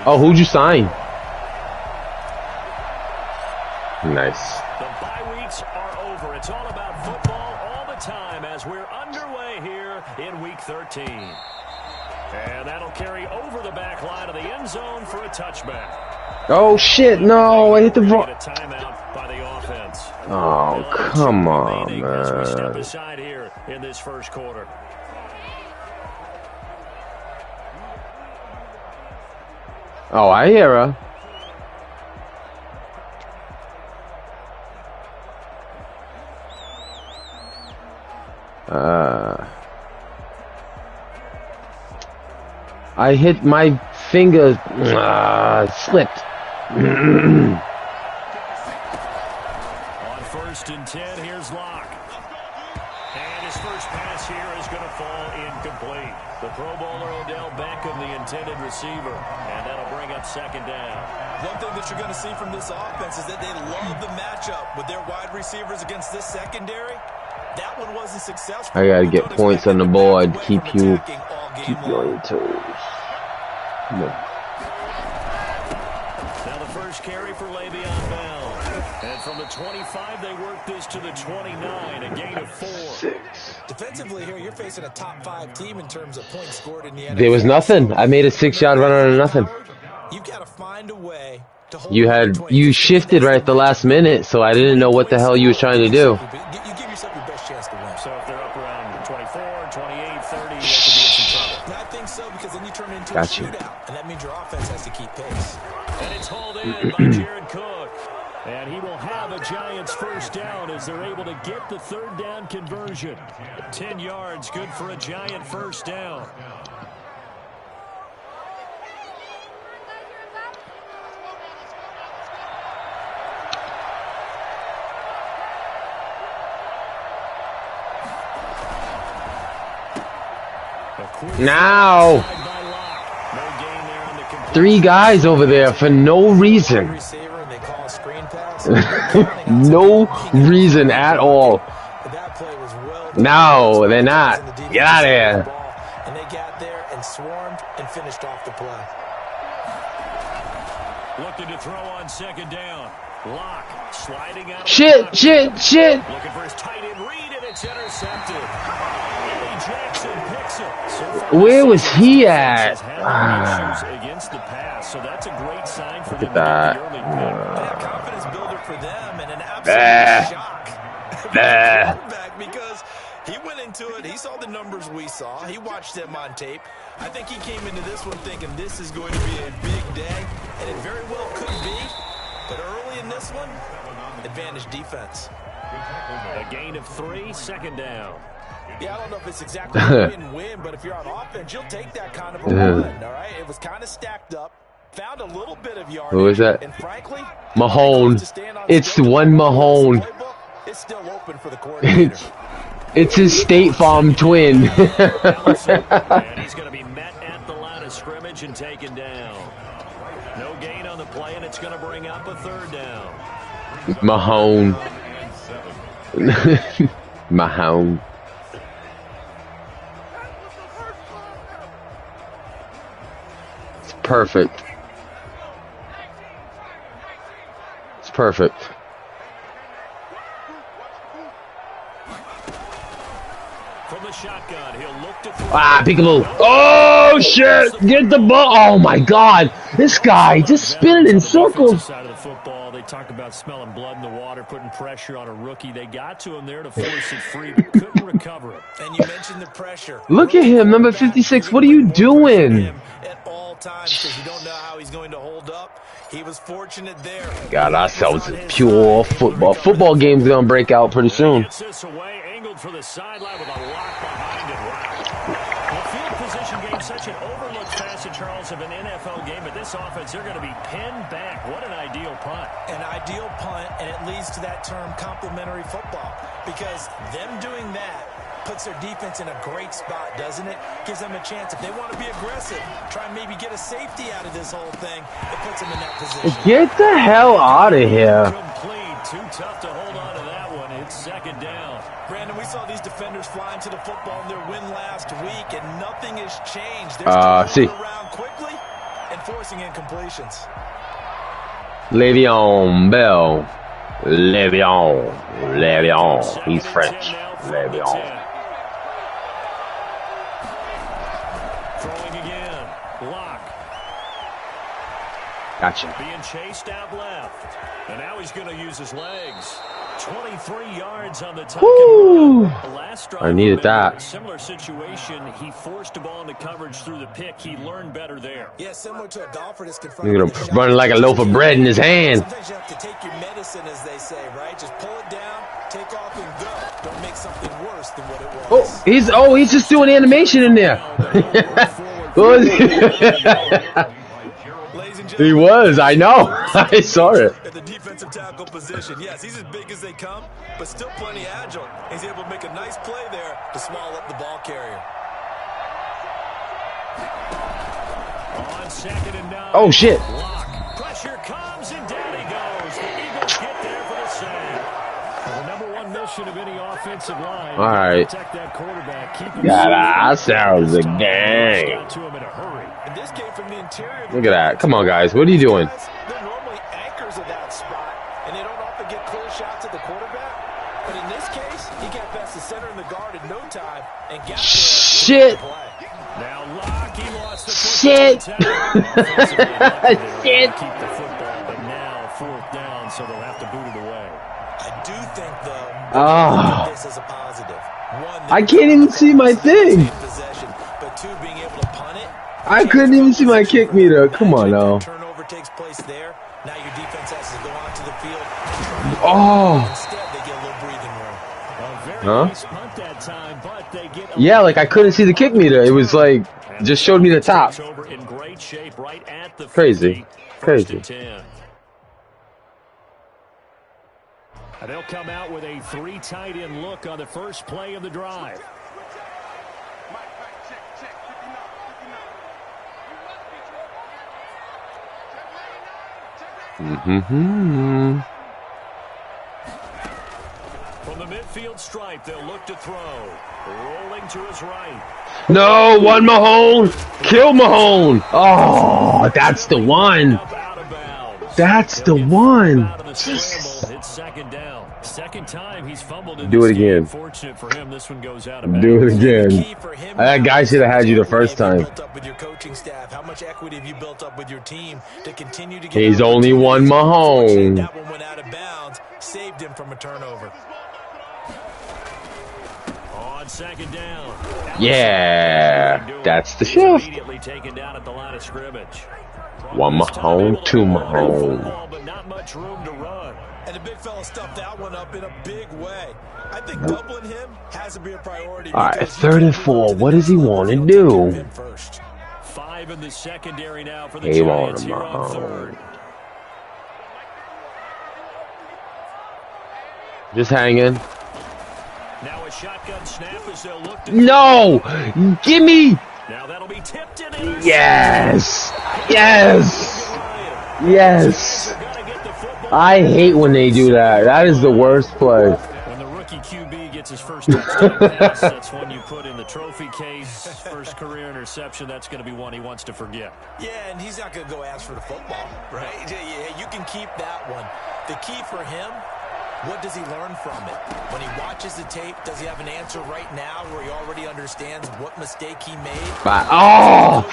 Oh, who'd you sign? Nice. The bye weeks are over. It's all about football all the time as we're underway here in Week 13. And that'll carry over the back line of the end zone for a touchback. Oh, shit, no, I hit the wrong. A timeout by the offense. Oh, come on, As we step man. aside here in this first quarter. Oh, I hear her. I hit my finger. Slipped. On 1st and 10, here's Locke. And his first pass here is going to fall incomplete. The Pro Bowler Odell Beckham, the intended receiver. And that'll bring up 2nd down. One thing that you're going to see from this offense is that they love the matchup with their wide receivers against this secondary. That one wasn't successful. I gotta get points on the board. Keep you on your toes. Come on. Now the first carry for Le'Veon Bell. And from the 25, they work this to the 29, a gain of 4. 6. Defensively here, you're facing a top 5 team in terms of points scored in the NFL. There was nothing. I made a 6-yard run out of nothing. You've got to find a way to hold You shifted right at the last minute, so I didn't know what the hell you was trying to do. You give yourself your best chance to win. So if they're up around 24, 28, 30, they could be in some trouble. I think so, because then you turn it into a Gotcha. shootout, and that means your offense has to keep pace. And it's hauled in by Jared Cook. And he will have a Giants first down as they're able to get the 3rd down conversion. 10 yards, good for a Giant first down. Now, 3 guys over there for no reason. No reason at all. No, they're not. Get out of here. And they got there and swarmed and finished off the play. Looking to throw on 2nd down. Locke sliding out. Shit. Looking for his tight end read, and it's intercepted. Eddie Jackson picks it. So Where was he at? Issues against the pass, so that's a great sign for them to that. get the early pick. A confidence builder for them and an absolute shock. Quarterback, because he went into it, he saw the numbers we saw, he watched them on tape. I think he came into this one thinking this is going to be a big day, and it very well could be. But early in this one, advantage defense. A gain of 3, 2nd down. Yeah, I don't know if it's exactly win-win, but if you're on offense, you'll take that kind of a run, all right? It was kind of stacked up, found a little bit of yardage. Who is that? And frankly, Mahone. It's one Mahone. It's still open for the coordinator. It's his State Farm twin. And he's going to be met at the line of scrimmage and taken down. No gain on the play, and it's going to bring up a 3rd down. Mahone. Mahone. It's perfect. It's perfect. From the shotgun, he'll look to Peekaboo. Oh, shit. Get the ball. Oh, my God. This guy just spinning in circles. Side of the football, they talk about smelling blood in the water, putting pressure on a rookie. They got to him there to force it free, but couldn't recover it. And you mentioned the pressure. Look at him, number 56. What are you doing? At all times, because you don't know how he's going to hold up. He was fortunate there. Got ourselves a pure football. Football game's gonna break out pretty soon. Gets this away, angled for the sideline with a lock behind it. The field position game, such an overlooked facet, Charles, of an NFL game, but this offense, they're going to be pinned back. What an ideal punt. An ideal punt, and it leads to that term complementary football, because them doing that puts their defense in a great spot, doesn't it? Gives them a chance. If they want to be aggressive, try and maybe get a safety out of this whole thing, it puts them in that position. Get the hell out of here. Complete. Too tough to hold on to that one. It's 2nd down. Brandon, we saw these defenders fly into the football in their win last week, and nothing has changed. They're still see. moving around quickly, forcing incompletions. Le'Veon Bell. Le'Veon. He's French. Le'Veon. Throwing again. Lock. Gotcha. Being chased out left. And now he's going to use his legs. 23 yards on the tuck and run. Last drive, I needed that. Similar situation. He forced the ball into coverage through the pick. He learned better there. Yeah, similar to a golfer that's You're gonna run like a loaf of bread in his hand. Sometimes you have to take your medicine, as they say, right? Just pull it down, take off, and go. Don't make something worse than what it was. He's just doing animation in there. He was. I know. I saw it. At the defensive tackle position. Yes, he's as big as they come, but still plenty agile. He's able to make a nice play there to swallow up the ball carrier. On 2nd and 9. Oh, shit. Lock. Pressure comes, and down he goes. The Eagles get there for the save. The number one mission of any offensive line. All right. Protect that quarterback. Keep him That sounds a game. got to him in a hurry. And this came from the interior. Look at that. Come on, guys. What are you doing? They're normally anchors of that spot, and they don't often get clear shots at the quarterback. But in this case, he got past the center and the guard in no time and got there. Shit. Now Lock, he lost the Shit. Shit. Shit. Keep the football, but now 4th down, so they'll have to boot it away. I do think, though, this is a positive. One, I can't even see my thing. possession, but two, being able to punt it. I couldn't even see my kick meter. Come on now. Turnover takes place there. Now your defense has to go onto the field. Oh. Instead, they get a little breathing room. Huh? Nice punt that time, but they get Yeah, like I couldn't see the kick meter. It was like just showed me the top. over in great shape right at the Crazy. 50, Crazy. 1st and 10. And they'll come out with a 3 tight end look on the first play of the drive. Mm-hmm. From the midfield stripe, they'll look to throw. Rolling to his right. No, one Mahone. Kill Mahone. Oh, that's the one. Up out of bounds. That's the one. Out of the scramble, it's 2nd down. 2nd time he's fumbled in Do this it again. game. Fortunate for him, this one goes out of bounds. Do it again. That guy should have had you the first time. Built up with your coaching staff. How much equity have you built up with your team to continue to get? He's only one Mahone. That one went out of bounds, saved him from a turnover. On 2nd down. Yeah, that's the shift. Immediately taken down at the line of scrimmage. One Mahone, two Mahone. But not much room to run. And the big fella stuffed that one up in a big way. I think doubling him has to be a priority. All right, 3rd and 4. What does he want to do? 5 in the secondary now for the He want Giants him here on Mahone. 3rd. Just hanging. Now a shotgun snap as they'll look to No, give me. Now that'll be tipped in. Yes, yes, yes. I hate when they do that. That is the worst play. When the rookie QB gets his first touchdown pass, that's one you put in the trophy case. First career interception, that's going to be one he wants to forget. Yeah, and he's not going to go ask for the football, right? Yeah, you can keep that one. The key for him, what does he learn from it? When he watches the tape, does he have an answer right now where he already understands what mistake he made? Oh,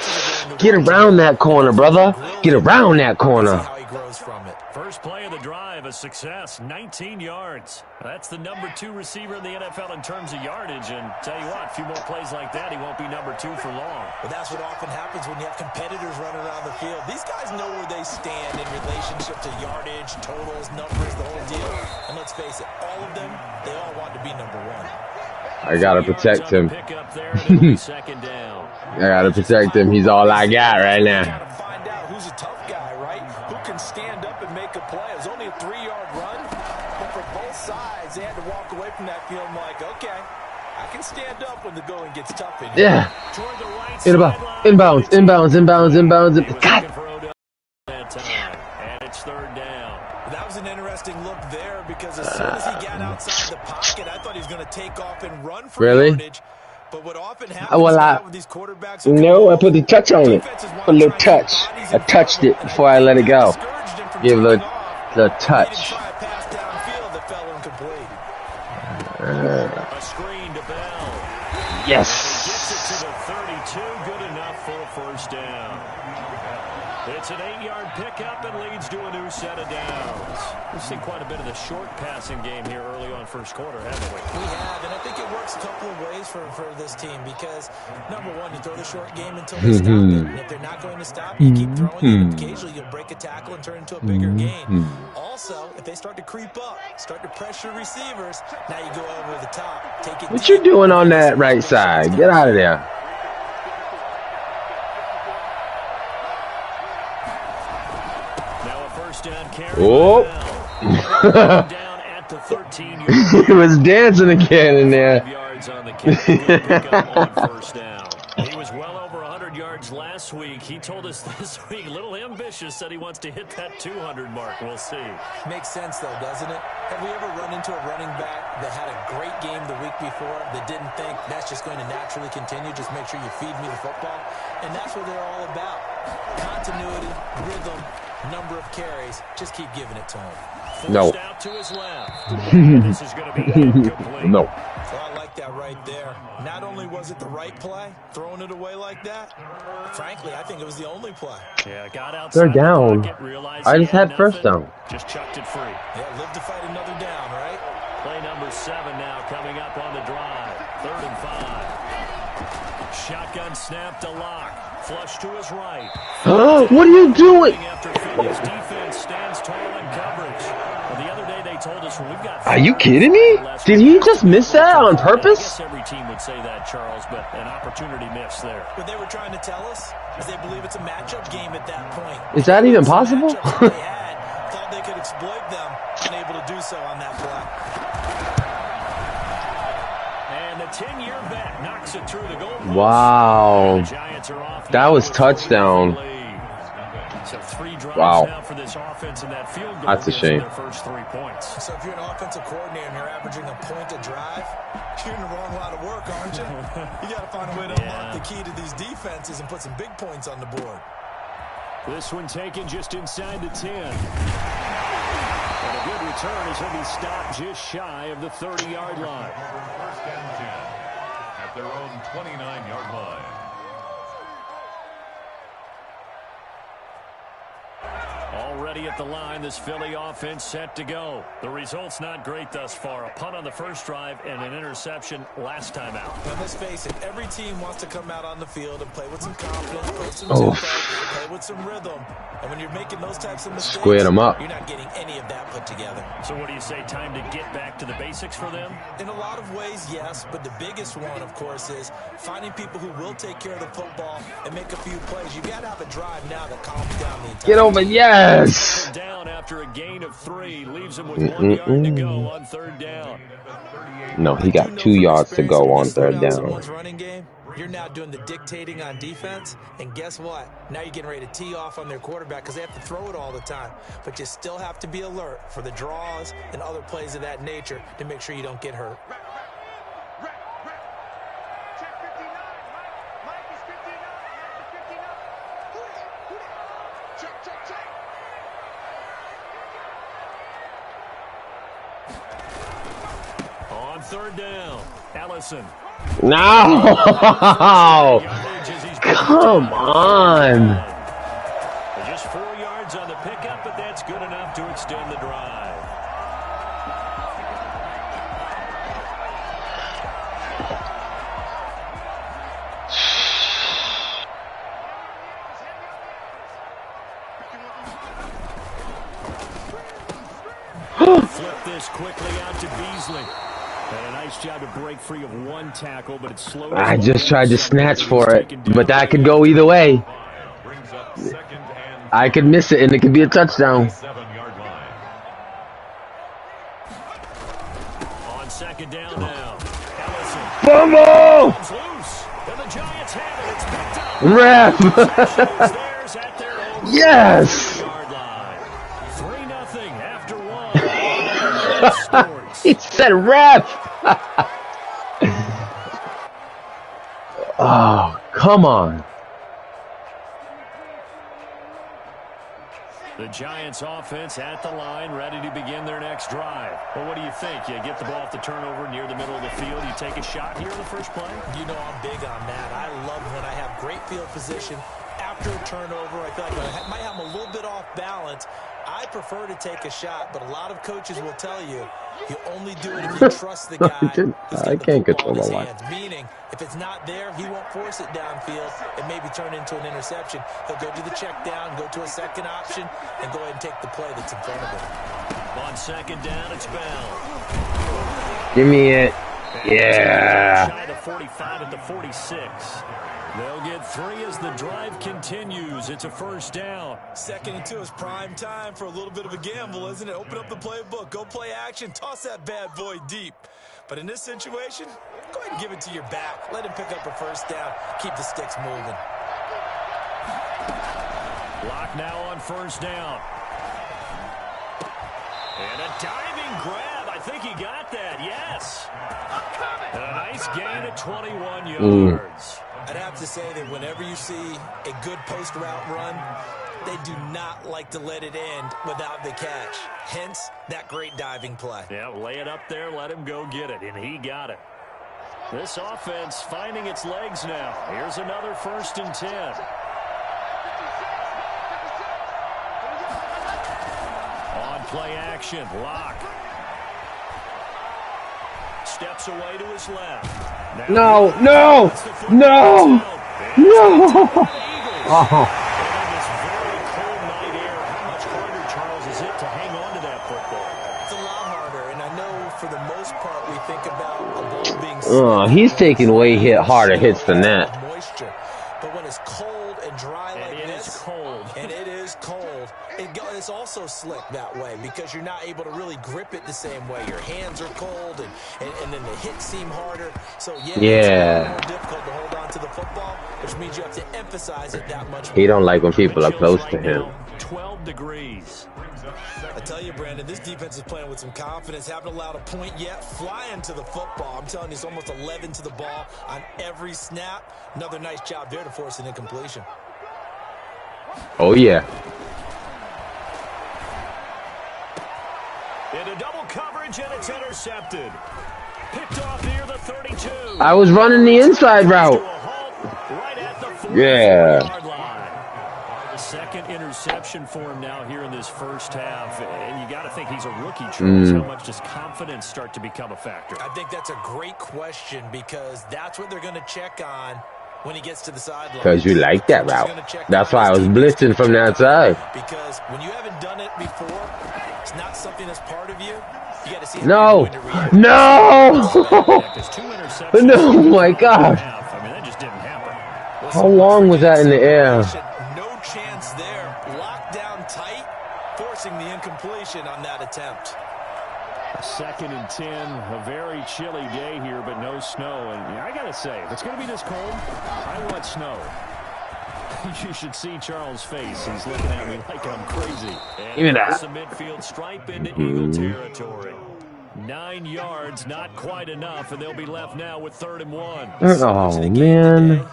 get around that corner, brother. Get around that corner. How he grows from it. First play of the drive, a success, 19 yards. That's the number 2 receiver in the NFL in terms of yardage. And tell you what, a few more plays like that, he won't be number 2 for long. Well, that's what often happens when you have competitors running around the field. These guys know where they stand in relationship to yardage, totals, numbers, the whole deal. And let's face it, all of them, they all want to be number 1. I gotta protect him. Pick up there, and it'll be 2nd down. I gotta protect him. He's all I got right now. Gotta find out who's a tough guy, right? Who can stand up and make a play. It was only a 3-yard run, but for both sides, they had to walk away from that field like, okay, I can stand up when the going gets tough in here. Yeah. Toward the right Inbounds. God. that time, and it's 3rd down. That was an interesting look there because as soon as he got outside the pocket, I thought he was going to take off and run for Really? yardage. But what often Well, happens now with these quarterbacks who no, I put the touch on it. Put a little touch. I touched it before I let it go. Give it the touch. A screen to Bell. Yes. Gets it to the 32. Good enough for a first down. It's an 8-yard pickup and leads to a new set of downs. We've seen quite a bit of the short passing game here early on first quarter, haven't we? We have, and I think it works a couple of ways for this team because, number one, you throw the short game until they stop it. And if they're not going to stop, you keep throwing it, and occasionally you'll break a tackle and turn into a bigger gain. Also, if they start to creep up, start to pressure receivers, now you go over the top. Take it. What you doing on that right side? Get out of there. Oh. Down at the 13. He was dancing again in there. Yards on the kick. Good pickup on first down. He was well over 100 yards last week. He told us this week, a little ambitious, said he wants to hit that 200 mark. We'll see. Makes sense, though, doesn't it? Have we ever run into a running back that had a great game the week before that didn't think that's just going to naturally continue? Just make sure you feed me the football. And that's what they're all about. Continuity, rhythm, number of carries. Just keep giving it to him. No. Out to his left. This is going to be incomplete. No. Well, I like that right there. Not only was it the right play, throwing it away like that, frankly, I think it was the only play. Yeah, got outside. They're down. The pocket, I just had first down. Just chucked it free. Yeah, live to fight another down, right? Play number 7 now coming up on the drive. 3rd and 5. Shotgun snap to Lock. Flush to his right. What are you doing? His defense stands tall in coverage. Well, the other day they told us we've got. Are you kidding me? Did he just miss that on purpose? I guess every team would say that, Charles, but an opportunity miss there. What they were trying to tell us is they believe it's a matchup game at that point. Is that even possible? They had, thought they could exploit them, and able to do so on that play. And the 10-year vet knocks it through the goal post. Wow. That was touchdown. So 3 drives wow. now for this offense, and that field goal that's a shame. Their first 3 points. So if you're an offensive coordinator and you're averaging a point a drive, you're in the wrong line of work, aren't you? You got to find a way to unlock the key to these defenses and put some big points on the board. This one taken just inside the 10. And a good return as he'll be stopped just shy of the 30-yard line. First and 10 at their own 29-yard line. Already at the line, this Philly offense set to go. The result's not great thus far. A punt on the first drive and an interception last time out. Now, let's face it, every team wants to come out on the field and play with some confidence, play some tempo, play with some rhythm. And when you're making those types of mistakes, squared them up. You're not getting any of that put together. So what do you say, time to get back to the basics for them? In a lot of ways, yes, but the biggest one, of course, is finding people who will take care of the football and make a few plays. You got to have a drive now that calms down the entire Get over, yes! Down after a gain of 3, leaves him with 1 yard to go on 3rd down. No, he got 2 yards to go on 3rd down. Running game, you're now doing the dictating on defense, and guess what? Now you're getting ready to tee off on their quarterback because they have to throw it all the time. But you still have to be alert for the draws and other plays of that nature to make sure you don't get hurt. On 3rd down, Ellison. No! Come on! Just 4 yards on the pickup, but that's good enough to extend the drive. Flip this quickly out to Beasley. And a nice job to break free of 1 tackle, but it's slow. I just tried to snatch for it, but that could go either way. I could miss it, and it could be a touchdown. On 2nd down now. Ellison. Fumble! Loose. And the Giants have it. It's picked up. Ref! Theirs at their own Yes! yard line. 3-0 after 1. He said ref! Oh, come on. The Giants offense at the line, ready to begin their next drive. Well, what do you think? You get the ball off the turnover near the middle of the field. You take a shot here in the first play? You know I'm big on that. I love when I have great field position after a turnover. I feel like I might have a little bit off balance. I prefer to take a shot, but a lot of coaches will tell you you only do it if you trust the guy who's got the football in his hands. Meaning, if it's not there, he won't force it downfield and maybe turn it into an interception. He'll go to the check down, go to a second option, and go ahead and take the play that's in front of him. On second down, it's Bell. Give me it. Yeah. Shy the 45 at the 46. They'll get 3 as the drive continues. It's a first down. 2nd and 2 is prime time for a little bit of a gamble, isn't it? Open up the playbook, go play action, toss that bad boy deep. But in this situation, go ahead and give it to your back. Let him pick up a first down. Keep the sticks moving. Lock now on first down. And a diving grab. I think he got that. Yes. And a nice gain of 21 yards. I'd have to say that whenever you see a good post route run, they do not like to let it end without the catch. Hence, that great diving play. Yeah, lay it up there, let him go get it, and he got it. This offense finding its legs now. Here's another 1st and 10. On play action, Lock. Steps away to his left. No. Oh. This very cold night air, how much harder, Charles, is it to hang on to that football? It's a lot harder, and I know for the most part we think about a ball being He's taking way harder hits than that. Moisture. But when it's cold and dry like this, and it is cold, it's also slick that way because you're not able to really grip it the same way. Your hands are cold, and then the hits seem harder. So, it's a lot more difficult to hold on to the football, which means you have to emphasize it that much more. He don't like when people are close to him. 12 degrees. I tell you, Brandon, this defense is playing with some confidence. Haven't allowed a point yet. Flying to the football. I'm telling you, it's almost 11 to the ball on every snap. Another nice job there to force an incompletion. Oh, yeah. Into double coverage, and it's intercepted. Picked off near the 32. I was running the inside route. Right at the 44-yard line. The second interception for him now here in this first half. And you got to think he's a rookie, Charles. How much does confidence start to become a factor? I think that's a great question because that's what they're going to check on when he gets to the sideline. Because you like that route. That's why I was blitzing from that side. Because when you haven't done it before, it's not something that's part of you. You got to see No, my God. I mean, that just didn't happen. How long was that in the air? No chance there. Locked down tight, forcing the incompletion on that attempt. 2nd and 10, a very chilly day here, but no snow. And I got to say, if it's going to be this cold, I want snow. You should see Charles' face. He's looking at me like I'm crazy. Give me that. The midfield stripe into Eagle territory. 9 yards, not quite enough, and they'll be left now with 3rd and 1. Oh, man.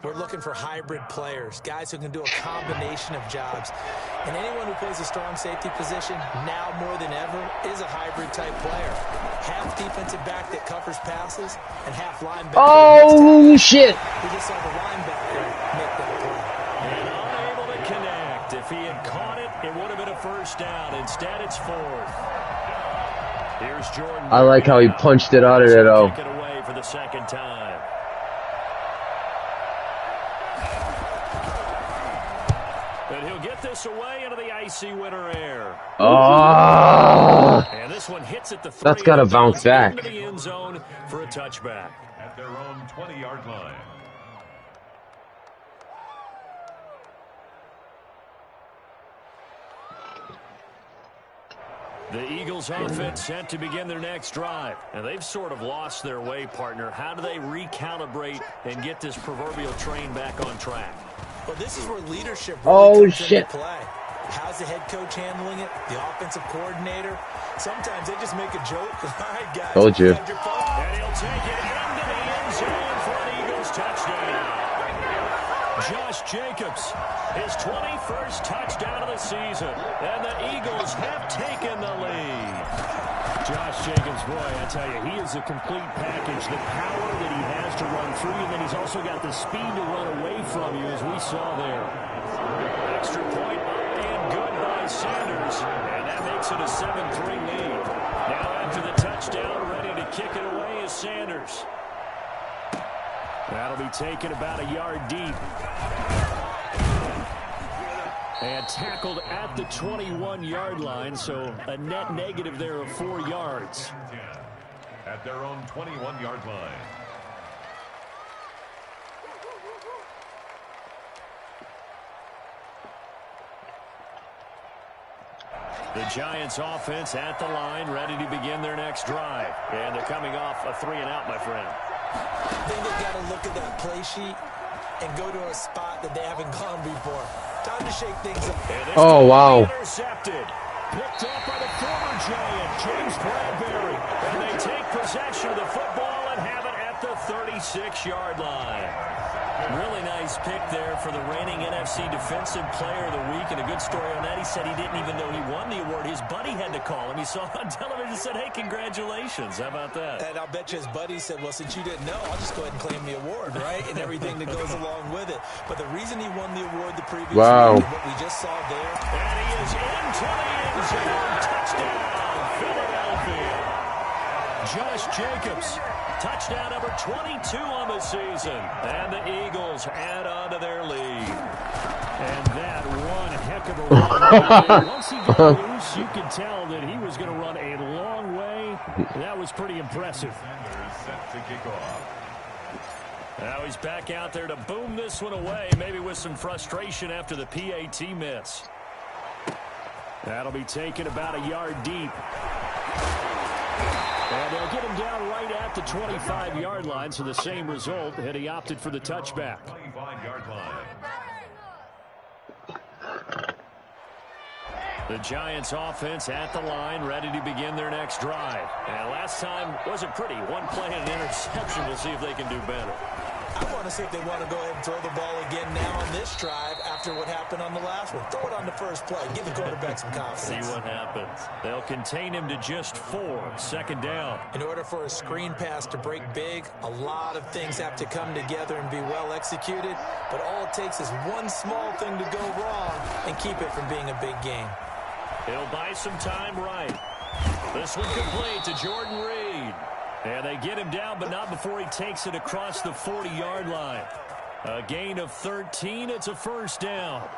We're looking for hybrid players, guys who can do a combination of jobs. And anyone who plays a strong safety position, now more than ever, is a hybrid-type player. Half defensive back that covers passes, and half linebacker. Oh, shit. We just saw the linebacker make that play. And unable to connect. If he had caught it, it would have been a first down. Instead, it's 4th. Here's Jordan. I like how he punched it out of there, though. Kick it away for the second time. And he'll get this away into the icy winter air. Oh, And this one hits at the 3. That's gotta bounce back. Into the end zone for a touchback. At their own 20-yard line. The Eagles offense set to begin their next drive. And they've sort of lost their way, partner. How do they recalibrate and get this proverbial train back on track? Well, this is where leadership really comes shit. into play. How's the head coach handling it? The offensive coordinator? Sometimes they just make a joke. All right, guys. Told you. And he'll take it into the end zone for an Eagles touchdown. Josh Jacobs, his 21st touchdown of the season, and the Eagles have taken the lead. Josh Jacobs, boy, I tell you, he is a complete package. The power that he has to run through you, and then he's also got the speed to run away from you, as we saw there. Extra point up and good by Sanders, and that makes it a 7-3 lead. Now after the touchdown, ready to kick it away is Sanders. That'll be taken about a yard deep. And tackled at the 21-yard line, so a net negative there of 4 yards. At their own 21-yard line. The Giants offense at the line, ready to begin their next drive. And they're coming off a 3-and-out, my friend. I think they've got to look at that play sheet and go to a spot that they haven't gone before. Time to shake things up. Oh, wow. Intercepted. Picked up by the former Giant, James Bradbury. And they take possession of the football and have it at the 36-yard line. Really nice pick there for the reigning NFC Defensive Player of the Week. And a good story on that. He said he didn't even know he won the award. His buddy had to call him. He saw it on television and said, hey, congratulations. How about that? And I'll bet you his buddy said, well, since you didn't know, I'll just go ahead and claim the award, right? And everything that goes along with it. But the reason he won the award the previous week, what we just saw there. And he is into the end zone. Touchdown, Philadelphia. Josh Jacobs. Touchdown number 22 on the season. And the Eagles add on to their lead. And that one heck of a run. Once he got loose, you could tell that he was going to run a long way. That was pretty impressive. Set to kick off. Now he's back out there to boom this one away, maybe with some frustration after the PAT miss. That'll be taken about a yard deep. And they'll get him down right at the 25-yard line, so the same result, and he opted for the touchback. 25-yard line. The Giants offense at the line, ready to begin their next drive. And last time wasn't pretty. One play and an interception. We'll see if they can do better. I want to see if they want to go ahead and throw the ball again now on this drive after what happened on the last one. Throw it on the first play. Give the quarterback some confidence. See what happens. They'll contain him to just 4. Second down. In order for a screen pass to break big, a lot of things have to come together and be well executed. But all it takes is one small thing to go wrong and keep it from being a big game. He'll buy some time right. This one complete to Jordan Reed. And they get him down, but not before he takes it across the 40-yard line. A gain of 13. It's a first down.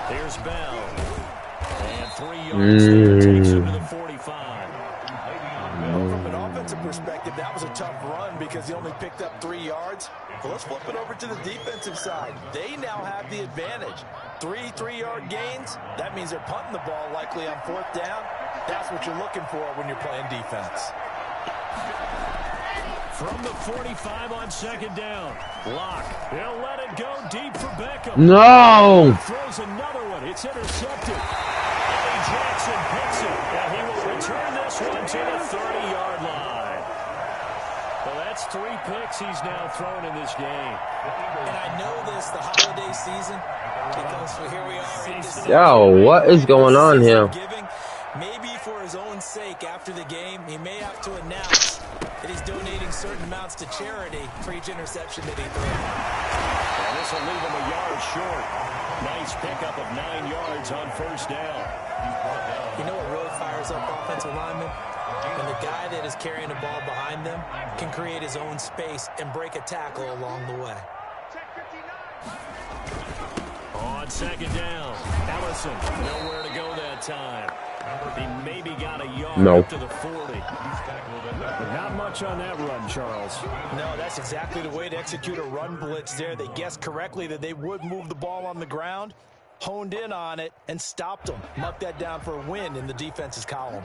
Here's Bell. And 3 yards there, takes him to the 45. From an offensive perspective, that was a tough run because he only picked up 3 yards. Well, let's flip it over to the defensive side. They now have the advantage. 3 3-yard gains. That means they're punting the ball likely on 4th down. That's what you're looking for when you're playing defense. From the 45 on second down. Lock. He'll let it go deep for Beckham. No! Throws another one. It's intercepted. Eddie Jackson picks it. And he will return this one to the 30-yard line. Well, that's 3 picks he's now thrown in this game. And I know this, the holiday season, because here we are in December. Yo, what is going on here? Maybe for his own sake after the game, he may have to announce that he's donating certain amounts to charity for each interception that he threw. And this will leave him a yard short. Nice pickup of 9 yards on first down. You know what really fires up offensive linemen? When the guy that is carrying the ball behind them can create his own space and break a tackle along the way. On second down, Ellison nowhere to go that time. He maybe got a yard up to the 40. Not much on that run, Charles. No, that's exactly the way to execute a run blitz there. They guessed correctly that they would move the ball on the ground, honed in on it, and stopped them. Mark that down for a win in the defense's column.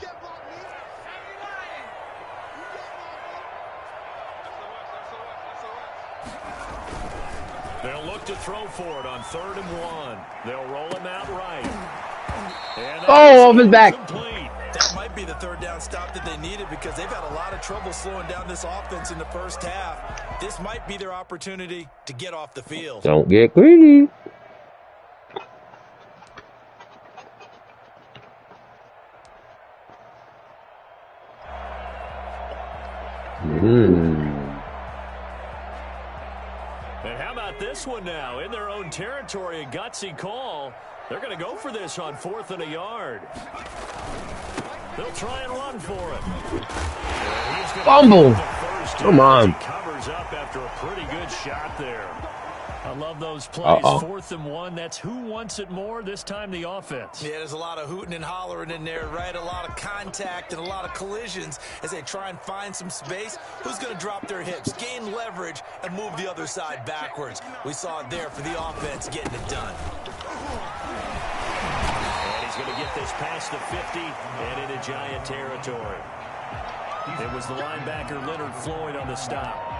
They'll look to throw for it on 3rd and 1. They'll roll him out right. Oh, off his back. Complete. That might be the 3rd down stop that they needed because they've had a lot of trouble slowing down this offense in the first half. This might be their opportunity to get off the field. Don't get greedy. And how about this one now? In their own territory, a gutsy call. They're going to go for this on 4th and a yard. They'll try and run for it. Fumble. Come on. He covers up after a pretty good shot there. I love those plays. 4th and 1. That's who wants it more, this time the offense. Yeah, there's a lot of hooting and hollering in there, right? A lot of contact and a lot of collisions as they try and find some space. Who's going to drop their hips, gain leverage, and move the other side backwards? We saw it there for the offense getting it done. And he's going to get this past the 50 and into Giant territory. It was the linebacker Leonard Floyd on the stop.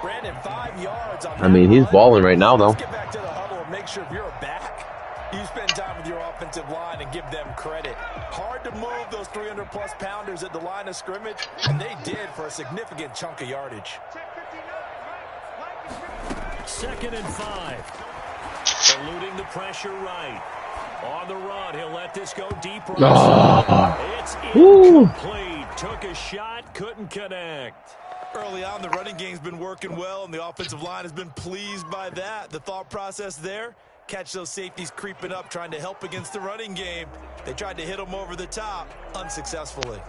Brandon, 5 yards on I mean, he's balling right now, though. Let's get back to the huddle and make sure if you're a back, you spend time with your offensive line and give them credit. Hard to move those 300-plus pounders at the line of scrimmage, and they did for a significant chunk of yardage. 2nd and 5. Eluding the pressure right. On the run, he'll let this go deep. It's incomplete. Took a shot, couldn't connect. Early on, the running game's been working well, and the offensive line has been pleased by that. The thought process there, catch those safeties creeping up, trying to help against the running game. They tried to hit them over the top, unsuccessfully.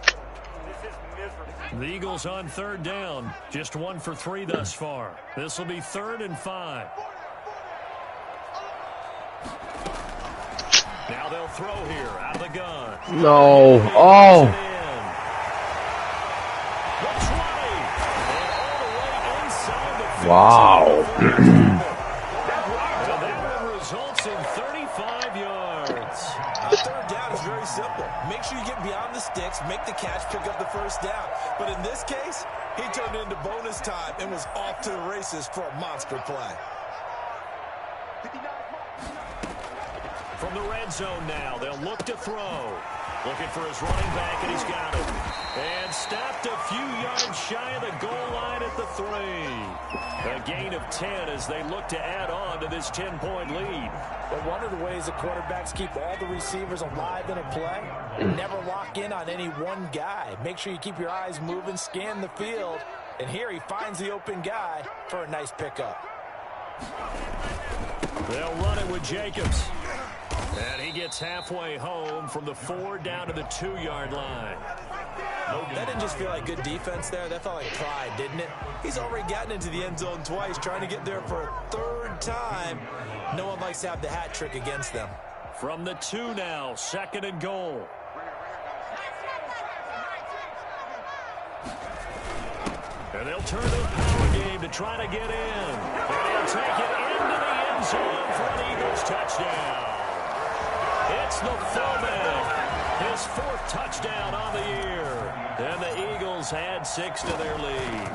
The Eagles on 3rd down, just 1 for 3 thus far. This will be 3rd and 5. Now they'll throw here out of the gun. No. Oh. Wow. That results in 35 yards. 3rd down is very simple. Make sure you get beyond the sticks, make the catch, pick up the 1st down. But in this case, he turned it into bonus time and was off to the races for a monster play. From the red zone now, they'll look to throw. Looking for his running back, and he's got it. And stopped a few yards shy of the goal line at the 3. A gain of 10 as they look to add on to this 10-point lead. But one of the ways the quarterbacks keep all the receivers alive in a play, never lock in on any one guy. Make sure you keep your eyes moving, scan the field. And here he finds the open guy for a nice pickup. They'll run it with Jacobs. And he gets halfway home from the 4 down to the 2-yard line. That didn't just feel like good defense there. That felt like pride, didn't it? He's already gotten into the end zone twice, trying to get there for a 3rd time. No one likes to have the hat trick against them. From the 2 now, 2nd and goal. And they'll turn to the power game to try to get in. And they'll take it into the end zone for an Eagles touchdown. It's the fullback. His 4th touchdown on the year. And the Eagles add 6 to their lead.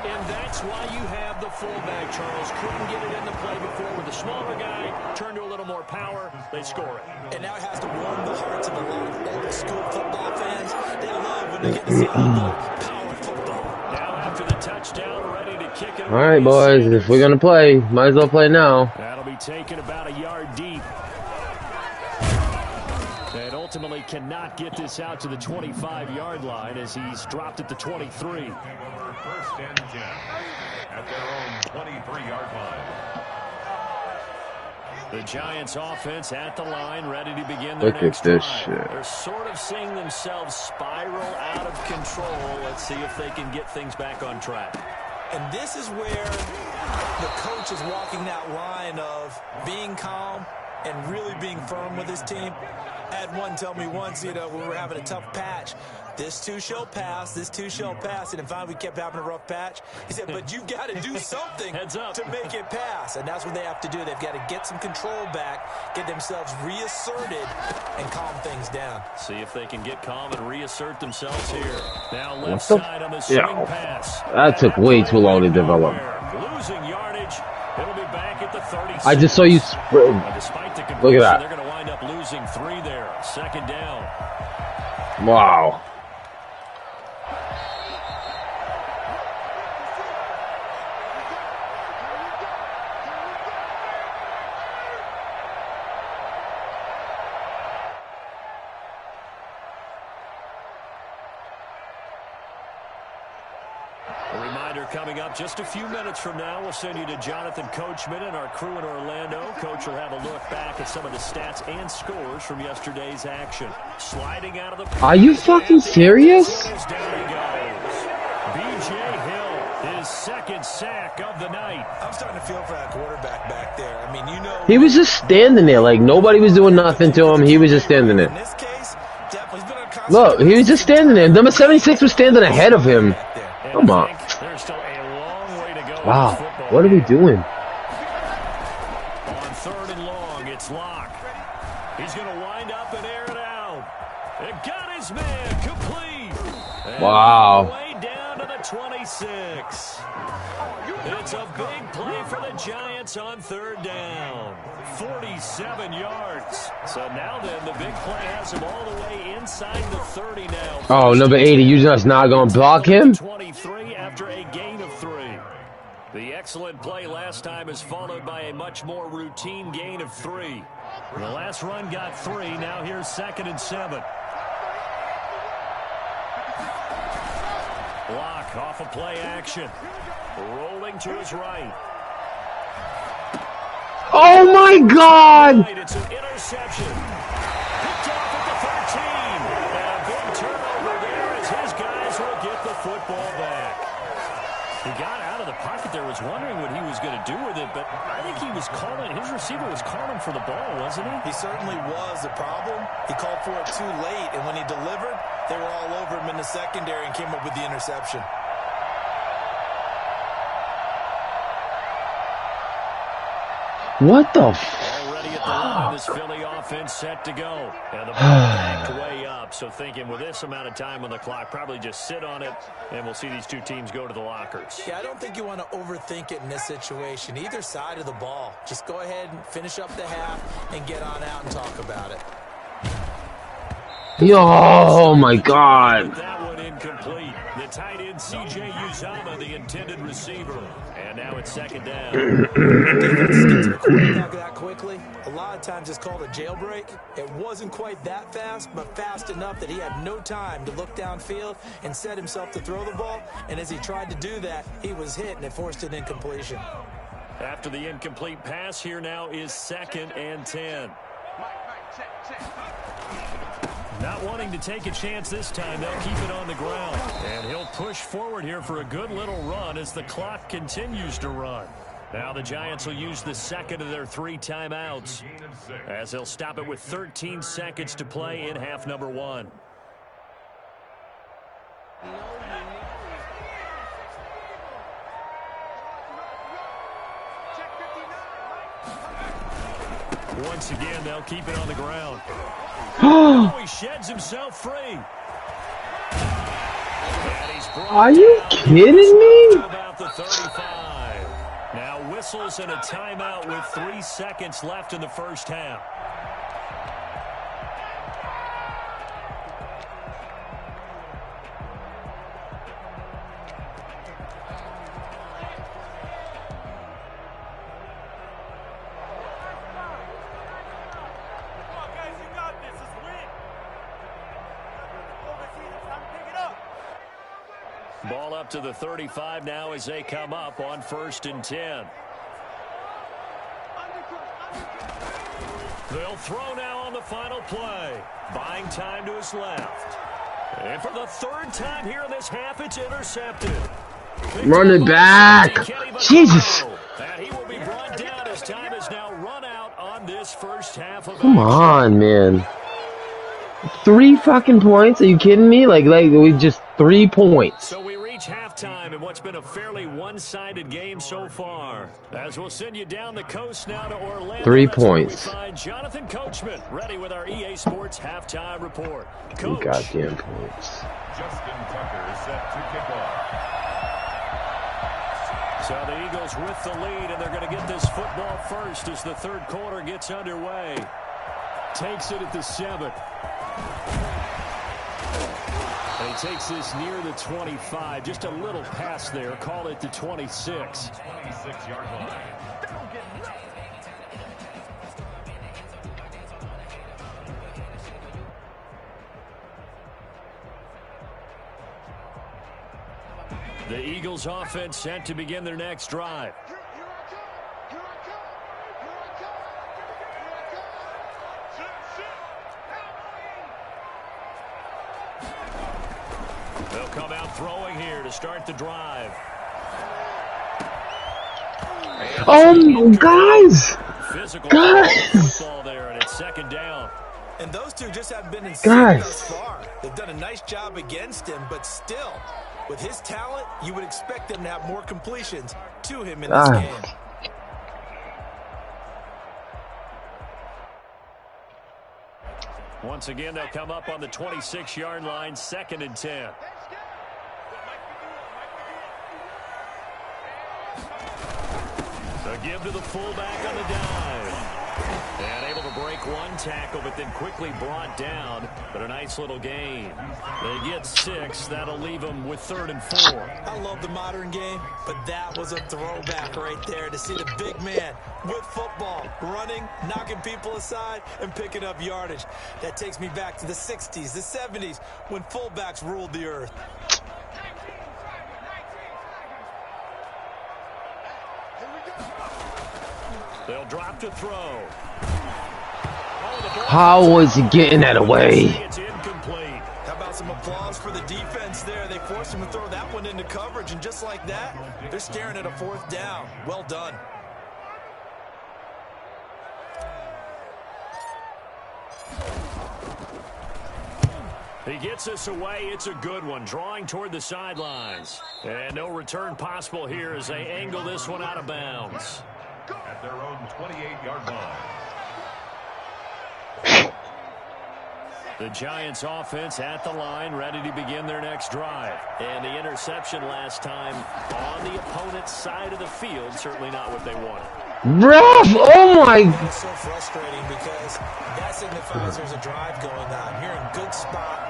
And that's why you have the fullback, Charles. Couldn't get it into play before with the smaller guy. Turned to a little more power. They score it. And now it has to warm the hearts of a lot of old school football fans. They love when they get to see a little power football. Now after the touchdown, ready to kick it. All right, boys. If we're going to play, might as well play now. That'll be taken about a yard deep. And ultimately cannot get this out to the 25-yard line as he's dropped at the 23. 1st and 10 at their own 23-yard line. The Giants offense at the line, ready to begin their Look next at this drive. shit. They're sort of seeing themselves spiral out of control. Let's see if they can get things back on track. And this is where the coach is walking that line of being calm and really being firm with his team. I had one tell me once, when we were having a tough patch, this too shall pass, this too shall pass. And finally we kept having a rough patch. He said, but you got to do something to make it pass. And that's what they have to do. They've got to get some control back, get themselves reasserted, and calm things down. See if they can get calm and reassert themselves here. Now left side on the swing pass. That took way too long to develop. Losing yardage. It'll be back at the I just saw you. Despite the Look at that. they're going to wind up losing 3 there. Second down. Wow. A reminder coming up just a few minutes from now. We'll send you to Jonathan Coachman and our crew in Orlando. Coach will have a look back at some of the stats and scores from yesterday's action. Sliding out of the... Are you fucking serious? Down he goes. B.J. Hill, his second sack of the night. I'm starting to feel for that quarterback back there. I mean, you know... He was just standing there. Like, nobody was doing nothing to him. He was just standing there. In this case, definitely he's been on constant... Look, he was just standing there. Number 76 was standing ahead of him. Come on. There's still a long way to go. Wow. What are we doing? On third and long, it's Locke. He's going to wind up and air it out. It got his man complete. And Wow. way down to the 26. It's a big play for the Giants on third down. 47 yards. So now then, the big play has him all the way inside the 30 now. Oh, number 80, you just not going to block him? 23 after a gain of 3. The excellent play last time is followed by a much more routine gain of 3. The last run got 3. Now here's 2nd and 7. Block off of play action. Rolling to his right. Oh, my God. It's an interception. Picked off at the 13. And a big turnover there as his guys will get the football back. He got out of the pocket there, was wondering what he was going to do with it, but I think he was calling, his receiver was calling for the ball, wasn't he? He certainly was. The problem, he called for it too late, and when he delivered, they were all over him in the secondary and came up with the interception. What the Already at the line, this Philly offense set to go. And the ball backed way up, so thinking with this amount of time on the clock, probably just sit on it, and we'll see these two teams go to the lockers. Yeah, I don't think you want to overthink it in this situation. Either side of the ball. Just go ahead and finish up the half and get on out and talk about it. Yo, oh, my God. That one incomplete. The tight end, C.J. Uzomah, the intended receiver. And now it's 2nd down. Defense gets to the quarterback that quickly. A lot of times it's called a jailbreak. It wasn't quite that fast, but fast enough that he had no time to look downfield and set himself to throw the ball. And as he tried to do that, he was hit, and it forced an incompletion. After the incomplete pass, here now is 2nd and 10. Not wanting to take a chance this time, they'll keep it on the ground. And he'll push forward here for a good little run as the clock continues to run. Now the Giants will use the second of their 3 timeouts as they'll stop it with 13 seconds to play in half number 1. Once again, they'll keep it on the ground. Oh, he sheds himself free. Are you kidding me? About the 35. Now whistles and a timeout with 3 seconds left in the first half. Ball up to the 35 now as they come up on 1st and 10. They'll throw now on the final play. Buying time to his left. And for the 3rd time here in this half, it's intercepted. Run it back. Jesus. And he will be brought down as time is now run out on this first half of Come on, man. 3 fucking points? Are you kidding me? Like we just 3 points. So we reach halftime in what's been a fairly one-sided game so far. As we'll send you down the coast now to Orlando. 3 That's where we points. find Jonathan Coachman ready with our EA Sports halftime report. Coach. Goddamn points. Justin Tucker is set to kick off. So the Eagles with the lead, and they're going to get this football first as the third quarter gets underway. Takes it at the 7. And he takes this near the 25. Just a little pass there. Call it the 26. 26-yard line. The Eagles offense set to begin their next drive. They'll come out throwing here to start the drive. Oh, guys! Physical Guys! football there, and it's second down. And those two just haven't been in sync Guys. thus far. They've done a nice job against him, but still, with his talent, you would expect them to have more completions to him in this game. Once again, they'll come up on the 26-yard line, 2nd and 10. The give to the fullback on the dive. And able to break one tackle, but then quickly brought down. But a nice little gain. They get 6. That'll leave them with 3rd and 4. I love the modern game, but that was a throwback right there to see the big man with football, running, knocking people aside, and picking up yardage. That takes me back to the 60s, the 70s, when fullbacks ruled the earth. They'll drop to throw. How was he getting that away? It's incomplete. How about some applause for the defense there? They forced him to throw that one into coverage, and just like that, they're staring at a 4th down. Well done. He gets us away. It's a good one. Drawing toward the sidelines. And no return possible here as they angle this one out of bounds. At their own 28-yard line. The Giants offense at the line, ready to begin their next drive. And the interception last time on the opponent's side of the field, certainly not what they wanted. Ref! Oh my! It's so frustrating because that signifies there's a drive going on. You're in good spot,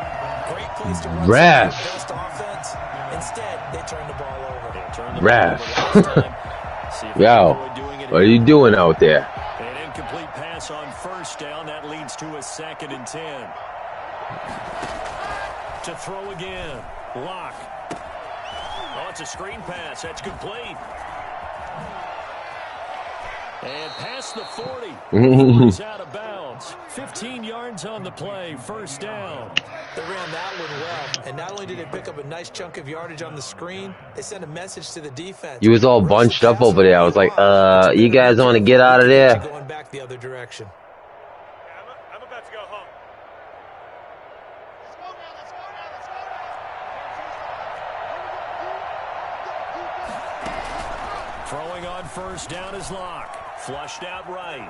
great place to run Ref. some of your best offense. Instead, they turn the ball over. They turn the Ref. ball over last time. See if they Yo, can avoid doing it what are you doing out there? An incomplete pass on 1st down. That leads to a 2nd and 10. To throw again. Lock. Oh, it's a screen pass. That's complete. And past the 40. He's out of bounds. 15 yards on the play. 1st down. They ran that one well, and not only did they pick up a nice chunk of yardage on the screen, they sent a message to the defense. You was all bunched up over there. I was like, you guys want to get out of there? Going back the other direction. I'm about to go home. Throwing on 1st down is Lock. Flushed out right.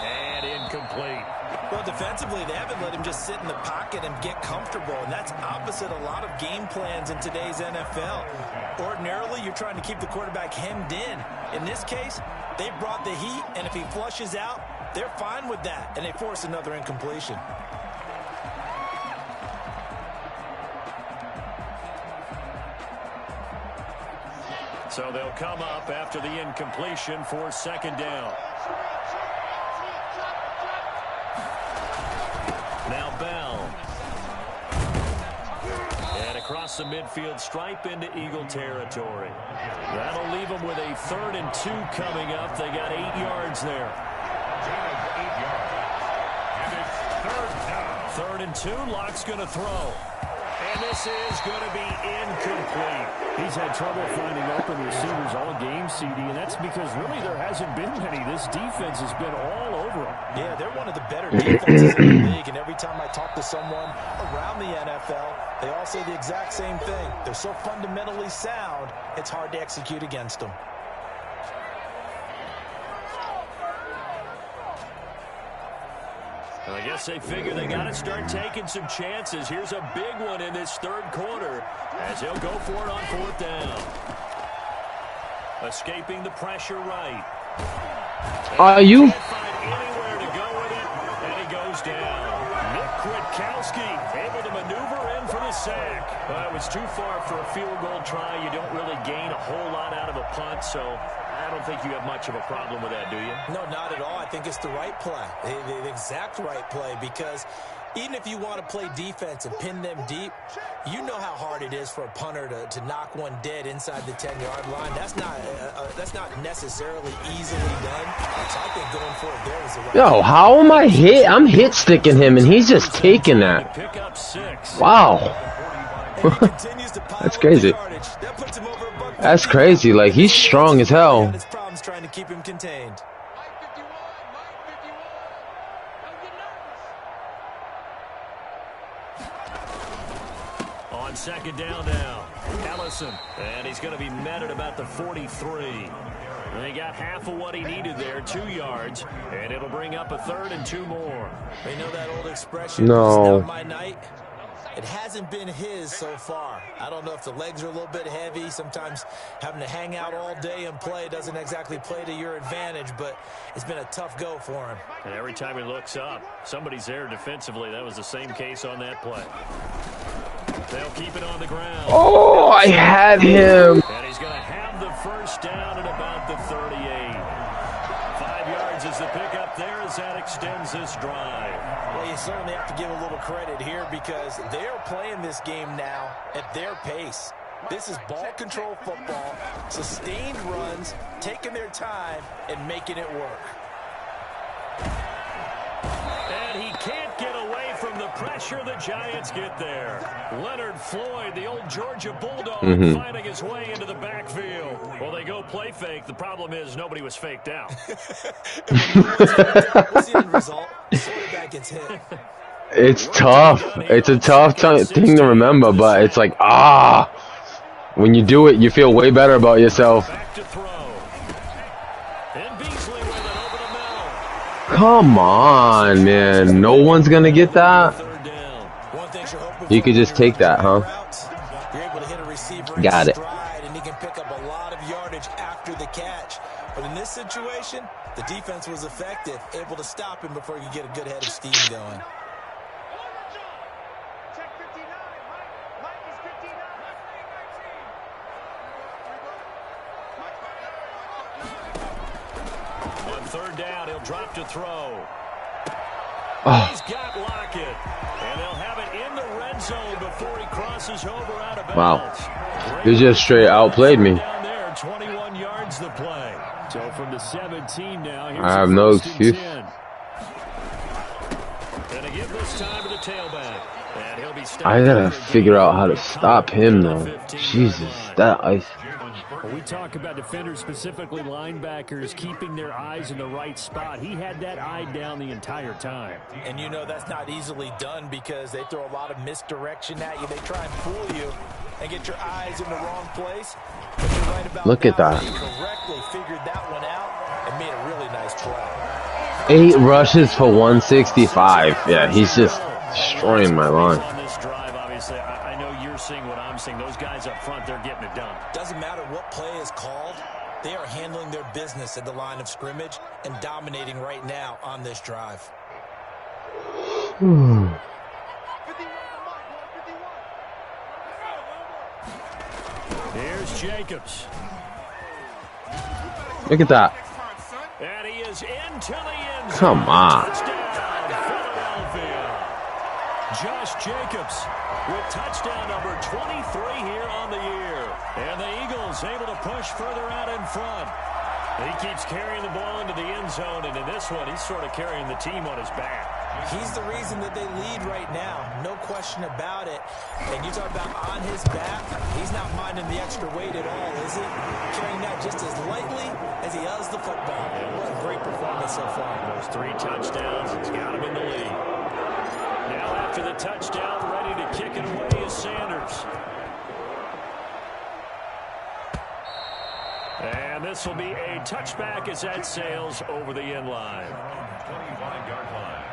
And incomplete. Well, defensively, they haven't let him just sit in the pocket and get comfortable, and that's opposite a lot of game plans in today's NFL. Ordinarily, you're trying to keep the quarterback hemmed in. In this case, they brought the heat, and if he flushes out, they're fine with that, and they force another incompletion. So they'll come up after the incompletion for 2nd down. Now Bell. And across the midfield stripe into Eagle territory. That'll leave them with a 3rd and 2 coming up. They got 8 yards there. Gain of 8 yards. And it's 3rd down. 3rd and 2. Lock's going to throw. And this is going to be incomplete. He's had trouble finding open receivers all game, CD, and that's because really there hasn't been many. This defense has been all over him. Yeah, they're one of the better defenses in the league, and every time I talk to someone around the NFL, they all say the exact same thing. They're so fundamentally sound, it's hard to execute against them. I guess they figure they got to start taking some chances. Here's a big one in this 3rd quarter as he'll go for it on 4th down. Escaping the pressure right. Are you? Can't find anywhere to go with it, and he goes down. Nick Kwiatkowski able to maneuver in for the sack. Well, it was too far for a field goal try. You don't really gain a whole lot out of a punt, so I don't think you have much of a problem with that, do you? No, not at all. I think it's the right play, the exact right play, because even if you want to play defense and pin them deep, you know how hard it is for a punter to knock one dead inside the 10-yard line. That's not necessarily easily done. So I think going for it there is the right Yo, how am I hit? I'm hit sticking him, and he's just taking that. Pick up 6. Wow. That's crazy. That's crazy. Like, he's strong as hell. Trying to keep him contained. On second down now, Ellison, and he's going to be met at about the 43. And he got half of what he needed there, 2 yards, and it'll bring up a 3rd and 2 more. They know that old expression, No. "It's not my night." It hasn't been his so far. I don't know if the legs are a little bit heavy. Sometimes having to hang out all day and play doesn't exactly play to your advantage, but it's been a tough go for him. And every time he looks up, somebody's there defensively. That was the same case on that play. They'll keep it on the ground. Oh, I had him. And he's going to have the first down at about the 38. 5 yards is the pickup there as that extends this drive. Well, you certainly have to give a little credit here because they're playing this game now at their pace. This is ball control football, sustained runs, taking their time, and making it work. And he can't get away from the pressure the Giants get there. Leonard Floyd, the old Georgia Bulldog, finding his way into the backfield. Well, they go play fake. The problem is nobody was faked out. What's the end result? The quarterback gets hit. It's tough. It's a tough thing to remember, but it's like, when you do it, you feel way better about yourself. Back to throw. And Beasley with it over the middle. Come on, man. No one's going to get that. Third down. One thing you're hoping You could just take that, huh? You're able to hit a receiver in Got it. stride, and he can pick up a lot of yardage after the catch. But in this situation, the defense was effective, able to stop him before he could get a good head of steam going. Check 59. Mike is 59. On third down, he'll drop to throw. Oh, He's got Lockett. And they'll have it in the red zone before he crosses over out of bounds. wow. He just straight outplayed me. Down there, 21 yards the play. So from the 17 now, here's I have a no 1st and excuse. 10. Gonna give this time to the tailback. And he'll be I gotta figure out how to stop him, though. Jesus, that ice. When we talk about defenders, specifically linebackers, keeping their eyes in the right spot, he had that eye down the entire time. And you know that's not easily done because they throw a lot of misdirection at you. They try and fool you and get your eyes in the wrong place. But you're right about Look at that. He correctly figured that one out and made a really nice play. 8 rushes for 165. Yeah, he's just destroying my line. On this drive, obviously, I know you're seeing what I'm seeing. Those guys up front, they're getting it done. Doesn't matter what play is called. They are handling their business at the line of scrimmage and dominating right now on this drive. 51. Here's Jacobs. Look at that. And he is into the end zone. Come on. Touchdown, Philadelphia. Josh Jacobs with touchdown number 23 here on the year. And the Eagles able to push further out in front. He keeps carrying the ball into the end zone, and in this one, he's sort of carrying the team on his back. He's the reason that they lead right now. No question about it. And you talk about on his back, he's not minding the extra weight at all, is he? Carrying that just as lightly as he does the football. What a great performance so far. Those 3 touchdowns, it's got him in the lead. Now after the touchdown, ready to kick it away is Sanders. And this will be a touchback as that sails over the end line. 25-yard line.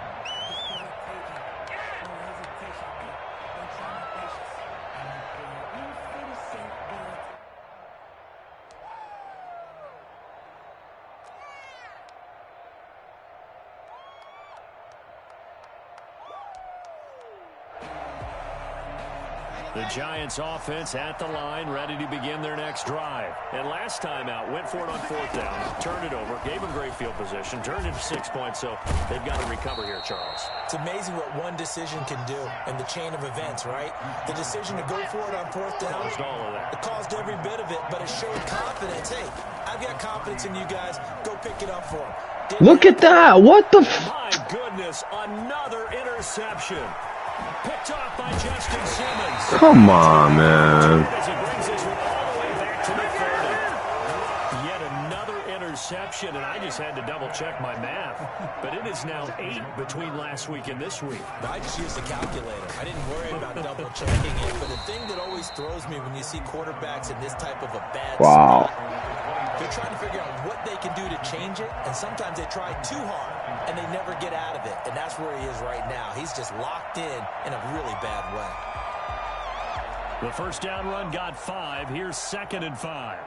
The Giants offense at the line, ready to begin their next drive. And last time out, went for it on 4th down, turned it over, gave them great field position, turned it to 6 points, so they've got to recover here, Charles. It's amazing what one decision can do in the chain of events, right? The decision to go for it on 4th down. Caused all of that. It caused every bit of it, but it showed confidence. Hey, I've got confidence in you guys. Go pick it up for them. Look at that. What the f... My goodness, another interception. Picked off by Justin Simmons. Come on, man. As it brings us all the way back to the 30. Yet another interception, and I just had to double-check my math. But it is now 8 between last week and this week. I just used a calculator. I didn't worry about double-checking it. But the thing that always throws me when you see quarterbacks in this type of a bad spot, they're trying to figure out what they can do to change it, and sometimes they try too hard, and they never get out of it. And that's where he is right now. He's just locked in a really bad way. The first down run got 5. Here's 2nd and 5.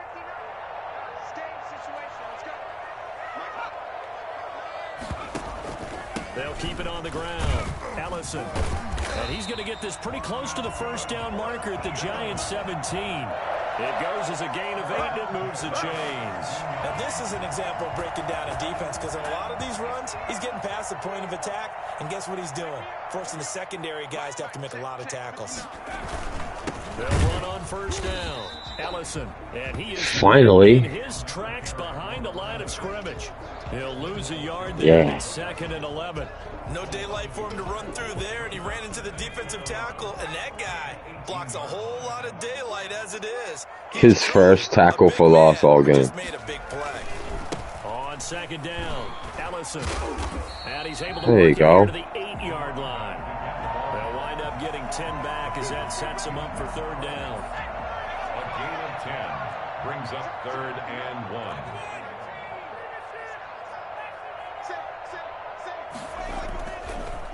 They'll keep it on the ground. Ellison. And he's going to get this pretty close to the first down marker at the Giants 17. It goes as a gain of 8, and it moves the chains. Now, this is an example of breaking down a defense, because in a lot of these runs, he's getting past the point of attack, and guess what he's doing? Forcing the secondary guys to have to make a lot of tackles. They'll run on first down. Ellison, and he is finally in his tracks behind the line of scrimmage. He'll lose a yard there at 2nd and 11. No daylight for him to run through there, and he ran into the defensive tackle, and that guy blocks a whole lot of daylight as it is. His first tackle for loss all game. Just made a big play. On 2nd down, Ellison. And he's able to there you go. To the 8-yard line. They'll wind up getting 10 back as that sets him up for 3rd down. A gain of 10 brings up 3rd and 1.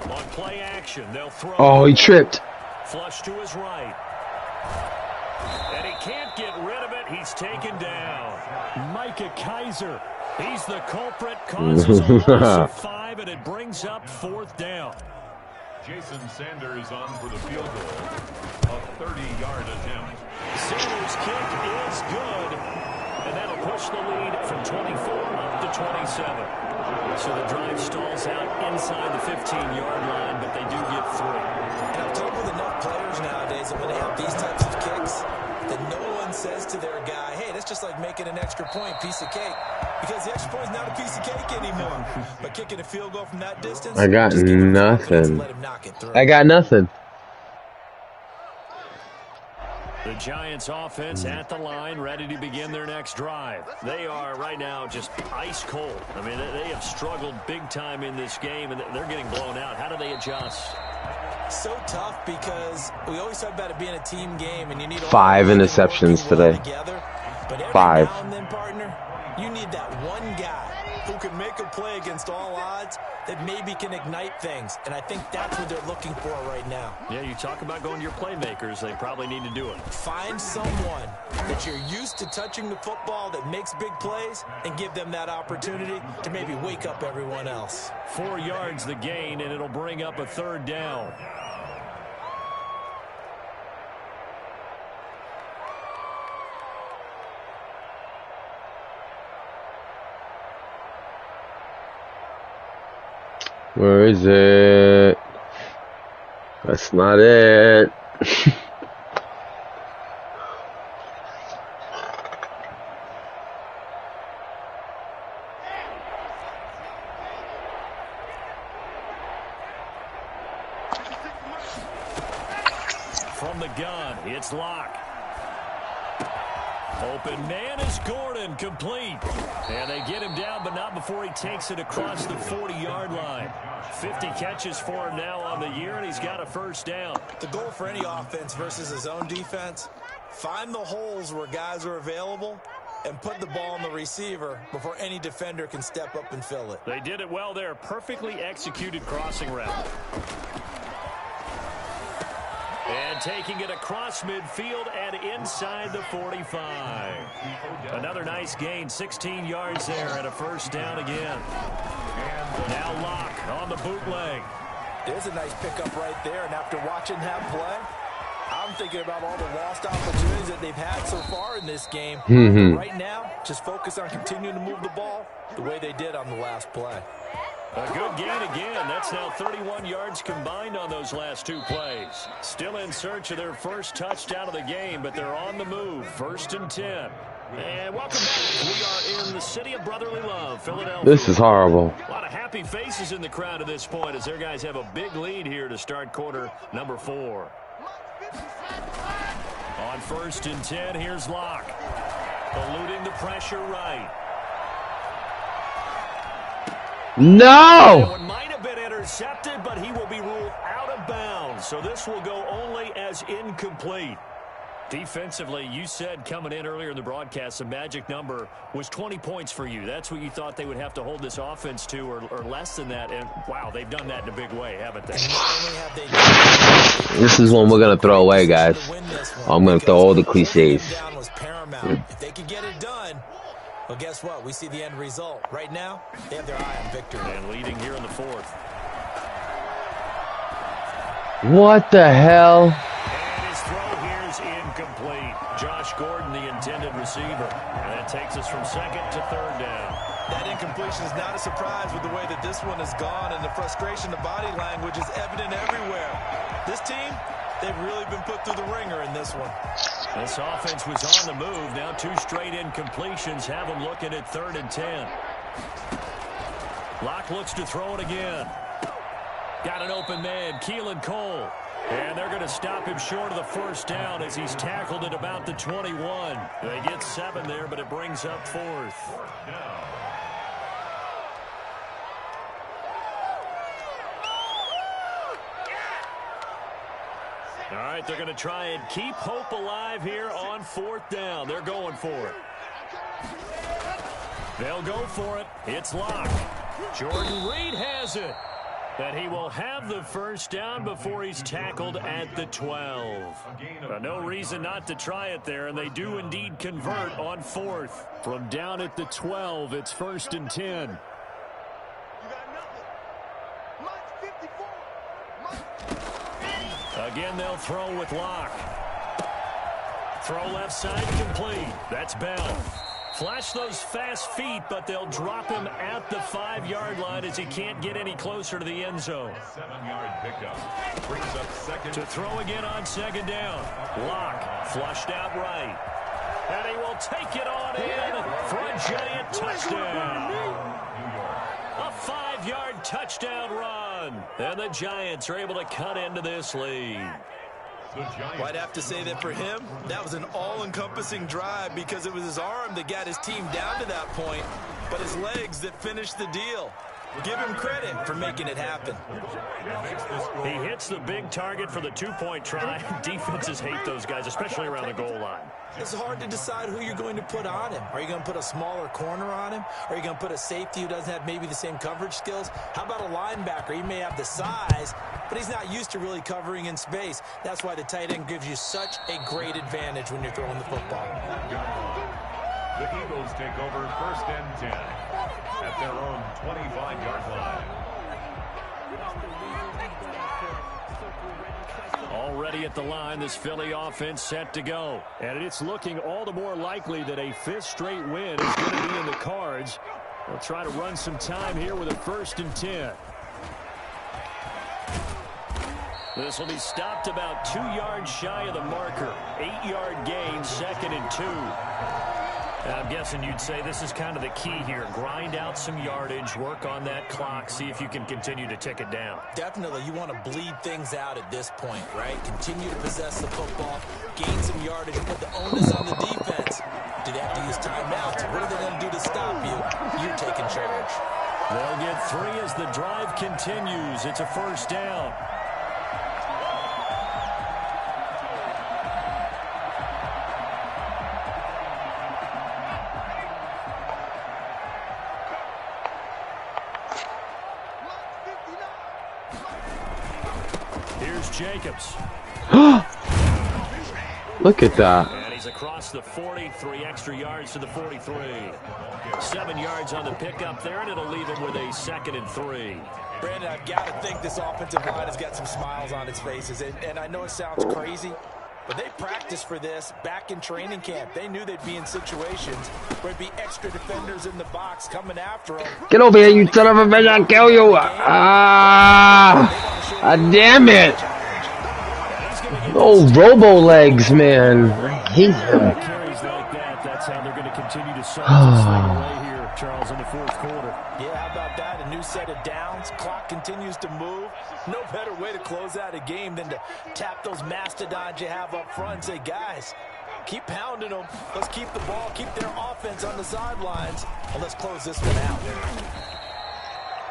On play action, they'll throw. Oh, he tripped. Flush to his right. And he can't get rid of it. He's taken down. Micah Kiser. He's the culprit. Causes a loss of 5, and it brings up 4th down. Jason Sanders on for the field goal. A 30-yard attempt. Sanders' kick is good. And that'll push the lead from 24 up to 27. So the drive stalls out inside the 15-yard line, but they do get 3. And I've told with enough players nowadays that when they have these types of kicks, that no one says to their guy, hey, that's just like making an extra point, piece of cake. Because the extra point is not a piece of cake anymore. But kicking a field goal from that distance, I got nothing. let him knock it through. I got nothing. The Giants offense at the line, ready to begin their next drive. They are right now just ice cold. I mean, they have struggled big time in this game, and they're getting blown out. How do they adjust? So tough, because we always talk about it being a team game, and you need 5 interceptions today. Together. But every 5. now and then, partner, you need that one guy who can make a play against all odds that maybe can ignite things. And I think that's what they're looking for right now. Yeah, you talk about going to your playmakers. They probably need to do it. Find someone that you're used to touching the football that makes big plays and give them that opportunity to maybe wake up everyone else. 4 yards the gain, and it'll bring up a 3rd down. Where is it? That's not it. From the gun, it's Locke. Open man is Gordon, complete. And they get him down, but not before he takes it across the 40-yard line. 50 catches for him now on the year, and he's got a 1st down. The goal for any offense versus his own defense, find the holes where guys are available and put the ball on the receiver before any defender can step up and fill it. They did it well there. Perfectly executed crossing route. And taking it across midfield and inside the 45. Another nice gain, 16 yards there and a 1st down again. Now Locke on the bootleg. There's a nice pickup right there, and after watching that play, I I'm thinking about all the lost opportunities that they've had so far in this game. Right now, just focus on continuing to move the ball the way they did on the last play. A good gain again. That's now 31 yards combined on those last 2 plays. Still in search of their first touchdown of the game, but they're on the move. 1st and 10. And welcome back. We are in the city of brotherly love, Philadelphia. This is horrible. A lot of happy faces in the crowd at this point as their guys have a big lead here to start quarter number 4. On 1st and 10, here's Locke. Eluding the pressure right. No! One might have been intercepted, but he will be ruled out of bounds. So this will go only as incomplete. Defensively, you said coming in earlier in the broadcast, the magic number was 20 points for you. That's what you thought they would have to hold this offense to, or less than that. And, wow, they've done that in a big way, haven't they? This is one we're going to throw away, guys. I'm going to throw all the cliches. If they could get it done, well, guess what? We see the end result. Right now, they have their eye on victory. And leading here in the 4th. What the hell? And his throw here is incomplete. Josh Gordon, the intended receiver. And that takes us from 2nd to 3rd down. That incompletion is not a surprise with the way that this one has gone, and the frustration, the body language is evident everywhere. This team, they've really been put through the ringer in this one. This offense was on the move. Now 2 straight incompletions have them looking at 3rd and 10. Locke looks to throw it again. Got an open man, Keelan Cole. And they're going to stop him short of the 1st down as he's tackled at about the 21. They get 7 there, but it brings up 4th. All right, they're going to try and keep hope alive here on 4th down. They're going for it. They'll go for it. It's Locke. Jordan Reed has it. And he will have the 1st down before he's tackled at the 12. No reason not to try it there, and they do indeed convert on 4th. From down at the 12, it's 1st and 10. Again, they'll throw with Locke. Throw left side complete. That's Bell. Flash those fast feet, but they'll drop him at the 5-yard line as he can't get any closer to the end zone. 7-yard pickup. Brings up 2nd. To throw again on 2nd down. Locke flushed out right. And he will take it on in for a giant touchdown. A 5-yard touchdown run. And the Giants are able to cut into this lead. Well, I'd have to say that for him, that was an all-encompassing drive because it was his arm that got his team down to that point, but his legs that finished the deal. Give him credit for making it happen. He hits the big target for the 2-point try. Defenses hate those guys, especially around the goal line. It's hard to decide who you're going to put on him. Are you going to put a smaller corner on him? Are you going to put a safety who doesn't have maybe the same coverage skills? How about a linebacker? He may have the size, but he's not used to really covering in space. That's why the tight end gives you such a great advantage when you're throwing the football. The Eagles take over 1st and 10 at their own 25-yard line. Already at the line, this Philly offense set to go. And it's looking all the more likely that a 5th straight win is going to be in the cards. They'll try to run some time here with a 1st and 10. This will be stopped about 2 yards shy of the marker. 8-yard gain, 2nd and 2. And I'm guessing you'd say this is kind of the key here. Grind out some yardage, work on that clock, see if you can continue to tick it down. Definitely, you want to bleed things out at this point, right? Continue to possess the football, gain some yardage, put the onus on the defense. Do they have to use timeouts? What are they going to do to stop you? You're taking charge. They'll get 3 as the drive continues. It's a 1st down. Jacobs. Look at that. And he's across the 40, 3 extra yards to the 43. 7 yards on the pickup there, and it'll leave him with a 2nd and 3. Brandon, I've got to think this offensive line has got some smiles on its faces. And I know it sounds crazy, But they practiced for this back in training camp. They knew they'd be in situations where there'd be extra defenders in the box coming after them. Get over here, you son of a bitch! I'll kill you! Damn it! Oh, robo legs, man. I hate him. Carries like that. That's how they're going to continue to solve this thing away here, Charles, in the fourth quarter. Yeah, how about that? A new set of downs. Clock continues to move. No better way to close out a game than to tap those mastodons you have up front and say, guys, keep pounding them. Let's keep the ball, keep their offense on the sidelines, and let's close this one out.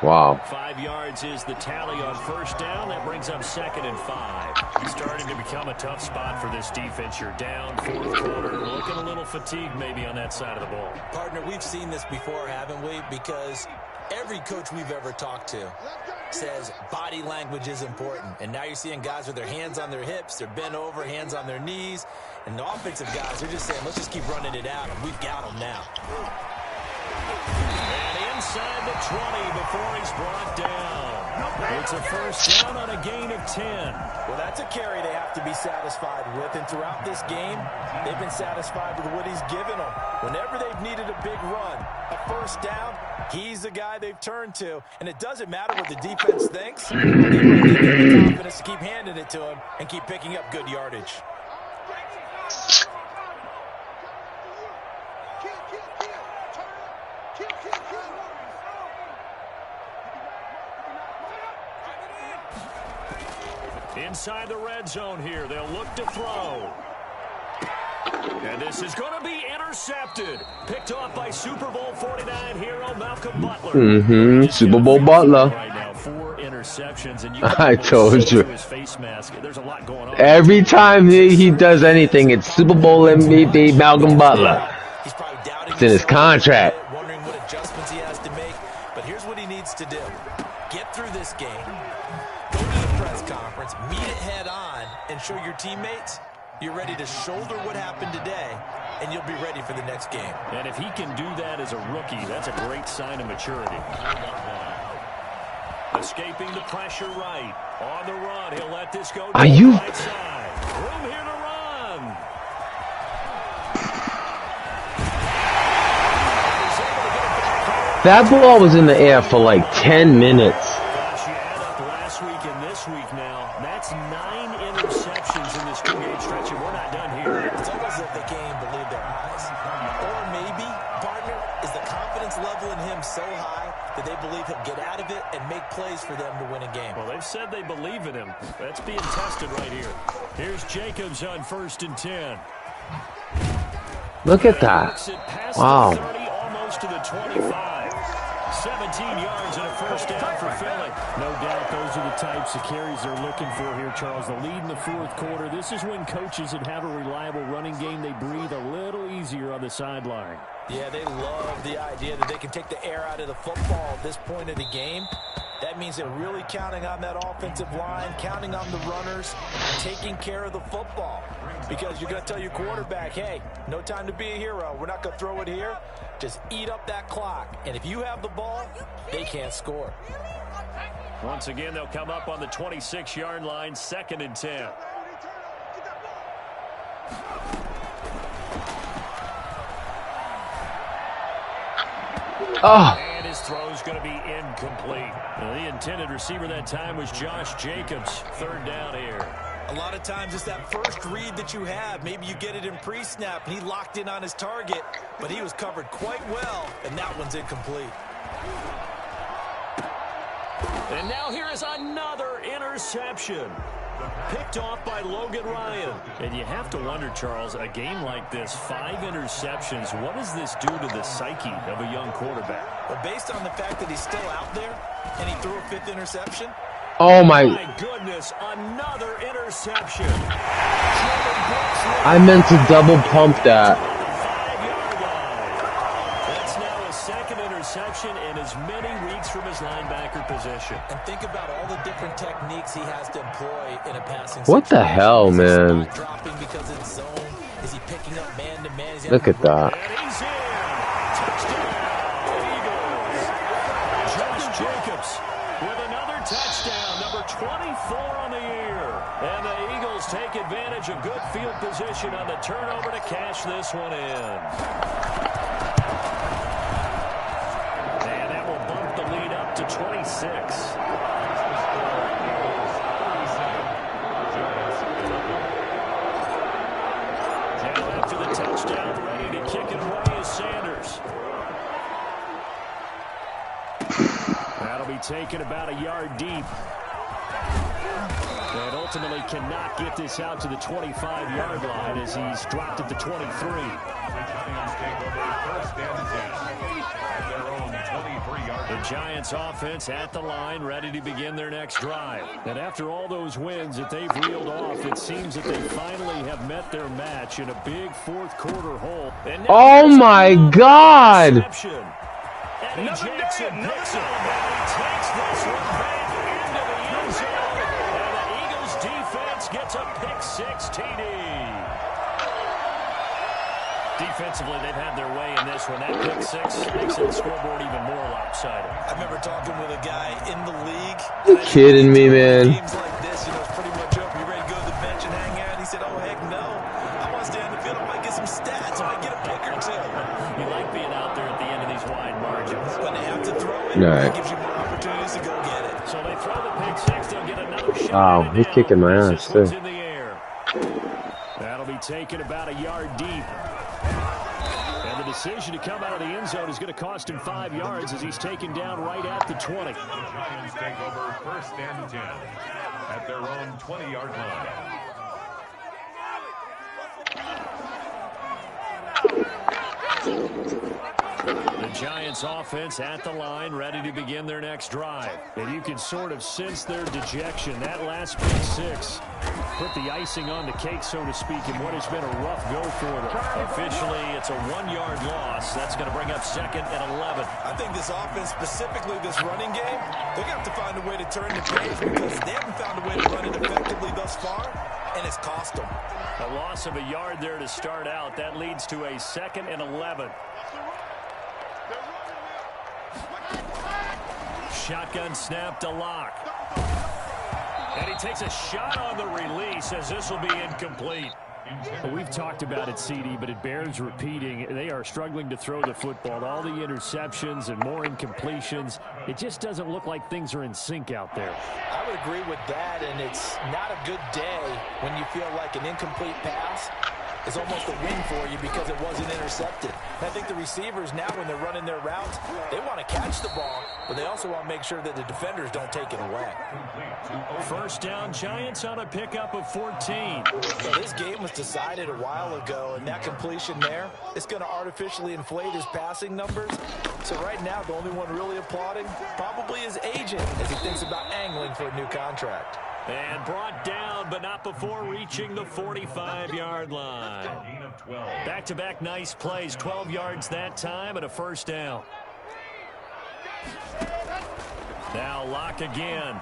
Wow. 5 yards is the tally on first down. That brings up 2nd and 5. It's starting to become a tough spot for this defense. You're down, fourth quarter, looking a little fatigued maybe on that side of the ball. Partner, we've seen this before, haven't we? Because every coach we've ever talked to says body language is important. And now you're seeing guys with their hands on their hips, they're bent over, hands on their knees. And the offensive guys are just saying, let's just keep running it out, and we've got them now. And inside the 20 before he's brought down. It's a first down on a gain of 10. Well, that's a carry they have to be satisfied with. And throughout this game, they've been satisfied with what he's given them. Whenever they've needed a big run, a first down, he's the guy they've turned to. And it doesn't matter what the defense thinks. They give the confidence to keep handing it to him and keep picking up good yardage. Inside the red zone here, they'll look to throw. And this is going to be intercepted. Picked off by Super Bowl 49 hero Malcolm Butler. Super Bowl Butler. Right now, 4 interceptions, and you I told you. his face mask. There's a lot going on. Every time he does anything, it's Super Bowl MVP Malcolm Butler. He's probably doubting It's in his contract. wondering what adjustments he has to make. But here's what he needs to do. Get through this game. Go to the press conference, meet it head on, and show your teammates you're ready to shoulder what happened today, and you'll be ready for the next game. And if he can do that as a rookie, that's a great sign of maturity. Escaping the pressure right. On the run, he'll let this go to Are the you? right side. Room here to run. That ball was in the air for like 10 minutes. Gosh, you add up last week and this week now. That's 9 interceptions in this 2-game stretch, and we're not done here. It's almost as if they can't even believe their eyes. Or maybe, partner, is the confidence level in him so high that they believe he'll get out of it and make plays for them to win a game. Well, they've said they believe in him. That's being tested right here. Here's Jacobs on 1st and 10. Look at that. Wow. 30, almost to the 25. 17 yards and a first down for Philly. No doubt those are the types of carries they're looking for here, Charles. The lead in the fourth quarter. This is when coaches that have a reliable running game, they breathe a little easier on the sideline. Yeah, they love the idea that they can take the air out of the football at this point of the game. That means they're really counting on that offensive line, counting on the runners, taking care of the football. Because you're going to tell your quarterback, hey, no time to be a hero. We're not going to throw it here. Just eat up that clock. And if you have the ball, they can't score. Once again, they'll come up on the 26-yard line, 2nd and 10. Oh. And his throw is going to be incomplete. The intended receiver that time was Josh Jacobs. 3rd down here. A lot of times it's that first read that you have. Maybe you get it in pre-snap, and he locked in on his target, but he was covered quite well, and that one's incomplete. And now here is another interception. Picked off by Logan Ryan. And you have to wonder, Charles, a game like this, 5 interceptions, what does this do to the psyche of a young quarterback? Well, based on the fact that he's still out there and he threw a 5th interception. Oh my goodness, another interception. I meant to double pump that. 5-yard line. That's now his 2nd interception in as many weeks from his linebacker position. And think about all the different techniques he has to employ in a passing What the situation. hell, Is he man? spot dropping because it's zone? Is he picking up man-to-man? Is he Look at that. And he's in. Touchdown, Eagles. Josh Jacobs with another touchdown, number 24 on the year. And the Eagles Eagles take advantage of good field position on the turnover to cash this one in. And that will bump the lead up to 26. To the touchdown, ready to kick it away is Sanders. That'll be taken about a yard deep. And ultimately cannot get this out to the 25-yard line as he's dropped at the 23. The Giants take over first and 10 at their own 23-yard line. The Giants offense at the line, ready to begin their next drive. And after all those wins that they've reeled off, it seems that they finally have met their match in a big fourth-quarter hole. Oh, my God. Eddie Jackson picks it, and he takes this one back into the end zone. And the Eagles defense gets a pick-six TD. Defensively, they've had their way in this one. That pick-six makes the scoreboard even more lopsided. I remember talking with a guy in the league. You kidding me, man? Games like this, it's pretty much over. You ready to go to the bench and hang out? He said, oh, heck no. I want to stay on the field. I might get some stats. I might get a pick or two. You like being out there at the end of these wide margins. When they have to throw it, Right. it gives you more opportunities to go get it. So they throw the pick-six. They'll get another shot. Wow, he's kicking my ass, too. In the air. That'll be taken about a yard deep. And the decision to come out of the end zone is going to cost him 5 yards as he's taken down right at the 20. The Giants take over first and 10 at their own 20-yard line. The Giants offense at the line, ready to begin their next drive. And you can sort of sense their dejection. That last pick-six put the icing on the cake, so to speak, in what has been a rough go for them. Officially, it's a 1-yard loss. That's going to bring up second and 11. I think this offense, specifically this running game, they're going to have to find a way to turn the page because they haven't found a way to run it effectively thus far, and it's cost them. A loss of a yard there to start out. That leads to a second and 11. Shotgun snap to Locke. And he takes a shot on the release as this will be incomplete. Well, we've talked about it, CD, but it bears repeating. They are struggling to throw the football. All the interceptions and more incompletions. It just doesn't look like things are in sync out there. I would agree with that, and it's not a good day when you feel like an incomplete pass is almost a win for you because it wasn't intercepted. And I think the receivers now, when they're running their routes, they want to catch the ball, but they also want to make sure that the defenders don't take it away. First down, Giants on a pickup of 14. So this game was decided a while ago, and that completion there, it's going to artificially inflate his passing numbers. So right now, the only one really applauding probably his agent as he thinks about angling for a new contract. And brought down, but not before reaching the 45-yard line. Back-to-back nice plays, 12 yards that time, and a first down. Now Locke again.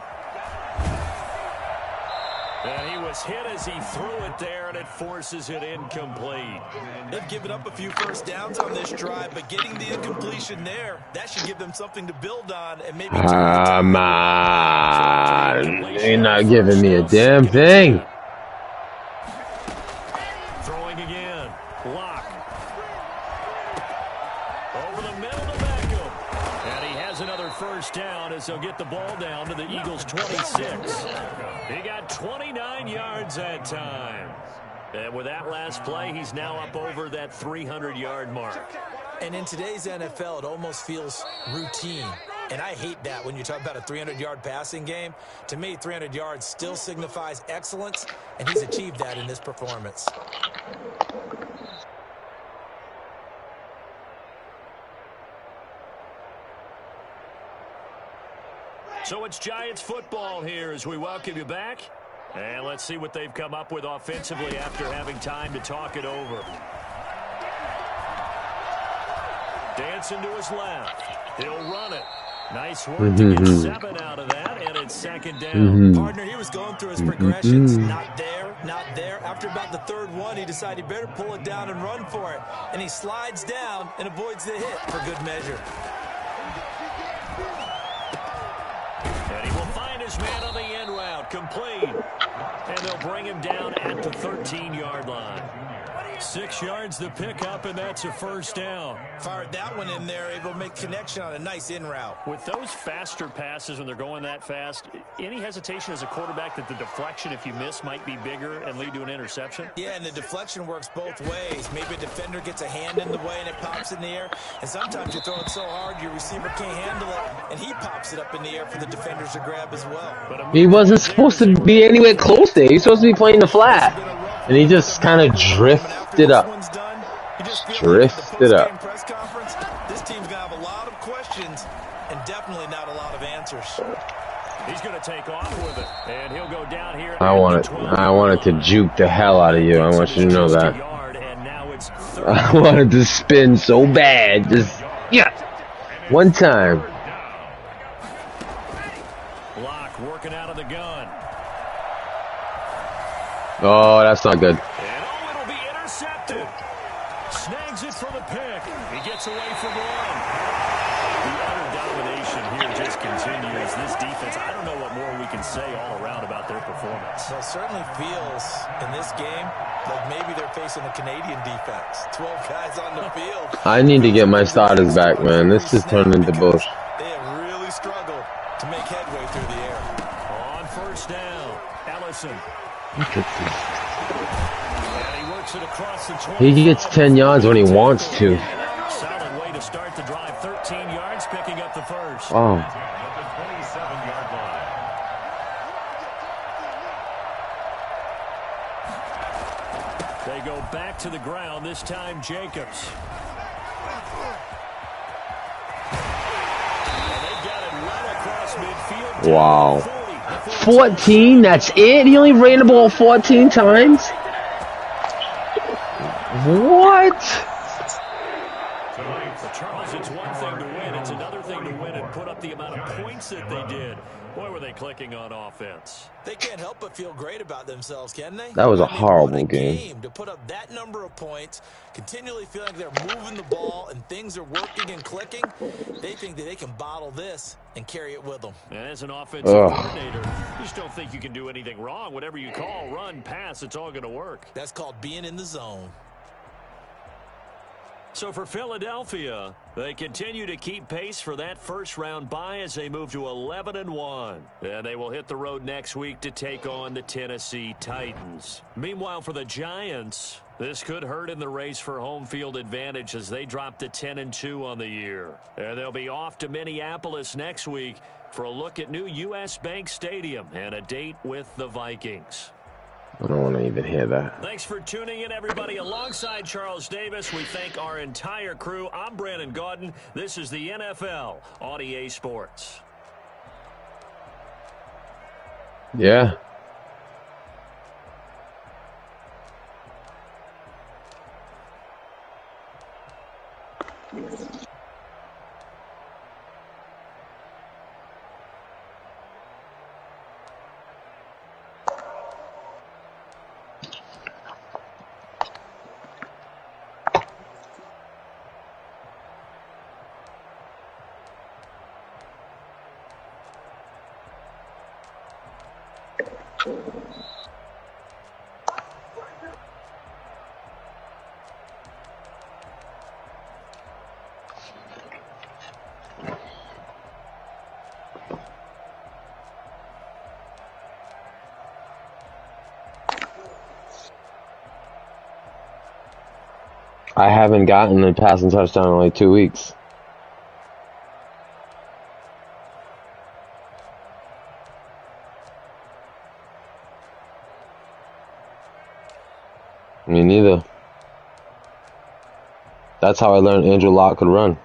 And he was hit as he threw it there, and it forces it incomplete. They've given up a few first downs on this drive, but getting the incompletion there, that should give them something to build on and maybe... Come on. You're not giving me a damn thing. Throwing again. Locke. Over the middle to Beckham. And he has another first down as they'll get the ball down to the Eagles' 26. He got 29 yards that time. And with that last play, he's now up over that 300-yard mark. And in today's NFL, it almost feels routine. And I hate that when you talk about a 300-yard passing game. To me, 300 yards still signifies excellence, and he's achieved that in this performance. So it's Giants football here as we welcome you back. And let's see what they've come up with offensively after having time to talk it over. Dancing to his left. He'll run it. Nice work to get 7 out of that, and it's second down. Partner, he was going through his progressions. Not there, not there. After about the third one, he decided he better pull it down and run for it. And he slides down and avoids the hit for good measure. And he will find his man on the end route. Complete. And they'll bring him down at the 13-yard line. 6 yards to pick up, and that's a first down. Fired that one in there, able to make connection on a nice in route. With those faster passes when they're going that fast, any hesitation as a quarterback that the deflection, if you miss, might be bigger and lead to an interception? Yeah, and the deflection works both ways. Maybe a defender gets a hand in the way and it pops in the air. And sometimes you throw it so hard your receiver can't handle it, and he pops it up in the air for the defenders to grab as well. He wasn't supposed to be anywhere close there. He's supposed to be playing the flat. And he just kind of drifted up. Drifted up. This team's going to have a lot of questions and definitely not a lot of answers. He's going to take off with it, and he'll go down here. I wanted to juke the hell out of you. I want you to know that. I wanted to spin so bad. Just, yeah. One time. Locke working out of the gun. Oh, that's not good. And it'll be intercepted. Snags it for the pick. He gets away from one. The utter domination here just continues. This defense, I don't know what more we can say all around about their performance. Well, it certainly feels in this game like maybe they're facing a Canadian defense. 12 guys on the field. I need to get my starters back, man. This just turned into bullshit. They have really struggled to make headway through the air. On first down, Ellison. He gets 10 yards when he wants to. Solid way to start the drive. 13 yards, picking up the first. Oh. At the 27-yard line. They go back to the ground, this time Jacobs. And they got it right across midfield. Wow. 14? That's it? He only ran the ball 14 times? What? Charles, it's one thing to win. It's another thing to win and put up the amount of points that they did. Boy, were they clicking on offense. They can't help but feel great about themselves, can they? That was a horrible game. To put up that number of points, continually feeling they're moving the ball and things are working and clicking, they think that they can bottle this and carry it with them. And as an offensive coordinator, you just don't think you can do anything wrong. Whatever you call, run, pass, it's all going to work. That's called being in the zone. So for Philadelphia, they continue to keep pace for that first-round bye as they move to 11-1. And they will hit the road next week to take on the Tennessee Titans. Meanwhile, for the Giants, this could hurt in the race for home field advantage as they drop to 10-2 on the year. And they'll be off to Minneapolis next week for a look at new U.S. Bank Stadium and a date with the Vikings. I don't want to even hear that. Thanks for tuning in, everybody. Alongside Charles Davis, we thank our entire crew. I'm Brandon Gaudin. This is the NFL on EA Sports. Yeah. I haven't gotten a passing touchdown in like 2 weeks. Me neither. That's how I learned Andrew Locke could run.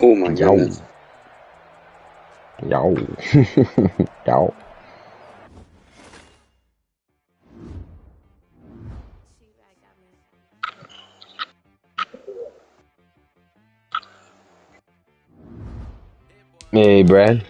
Oh my Yo. goodness. Yo. Yo. Hey, Brad.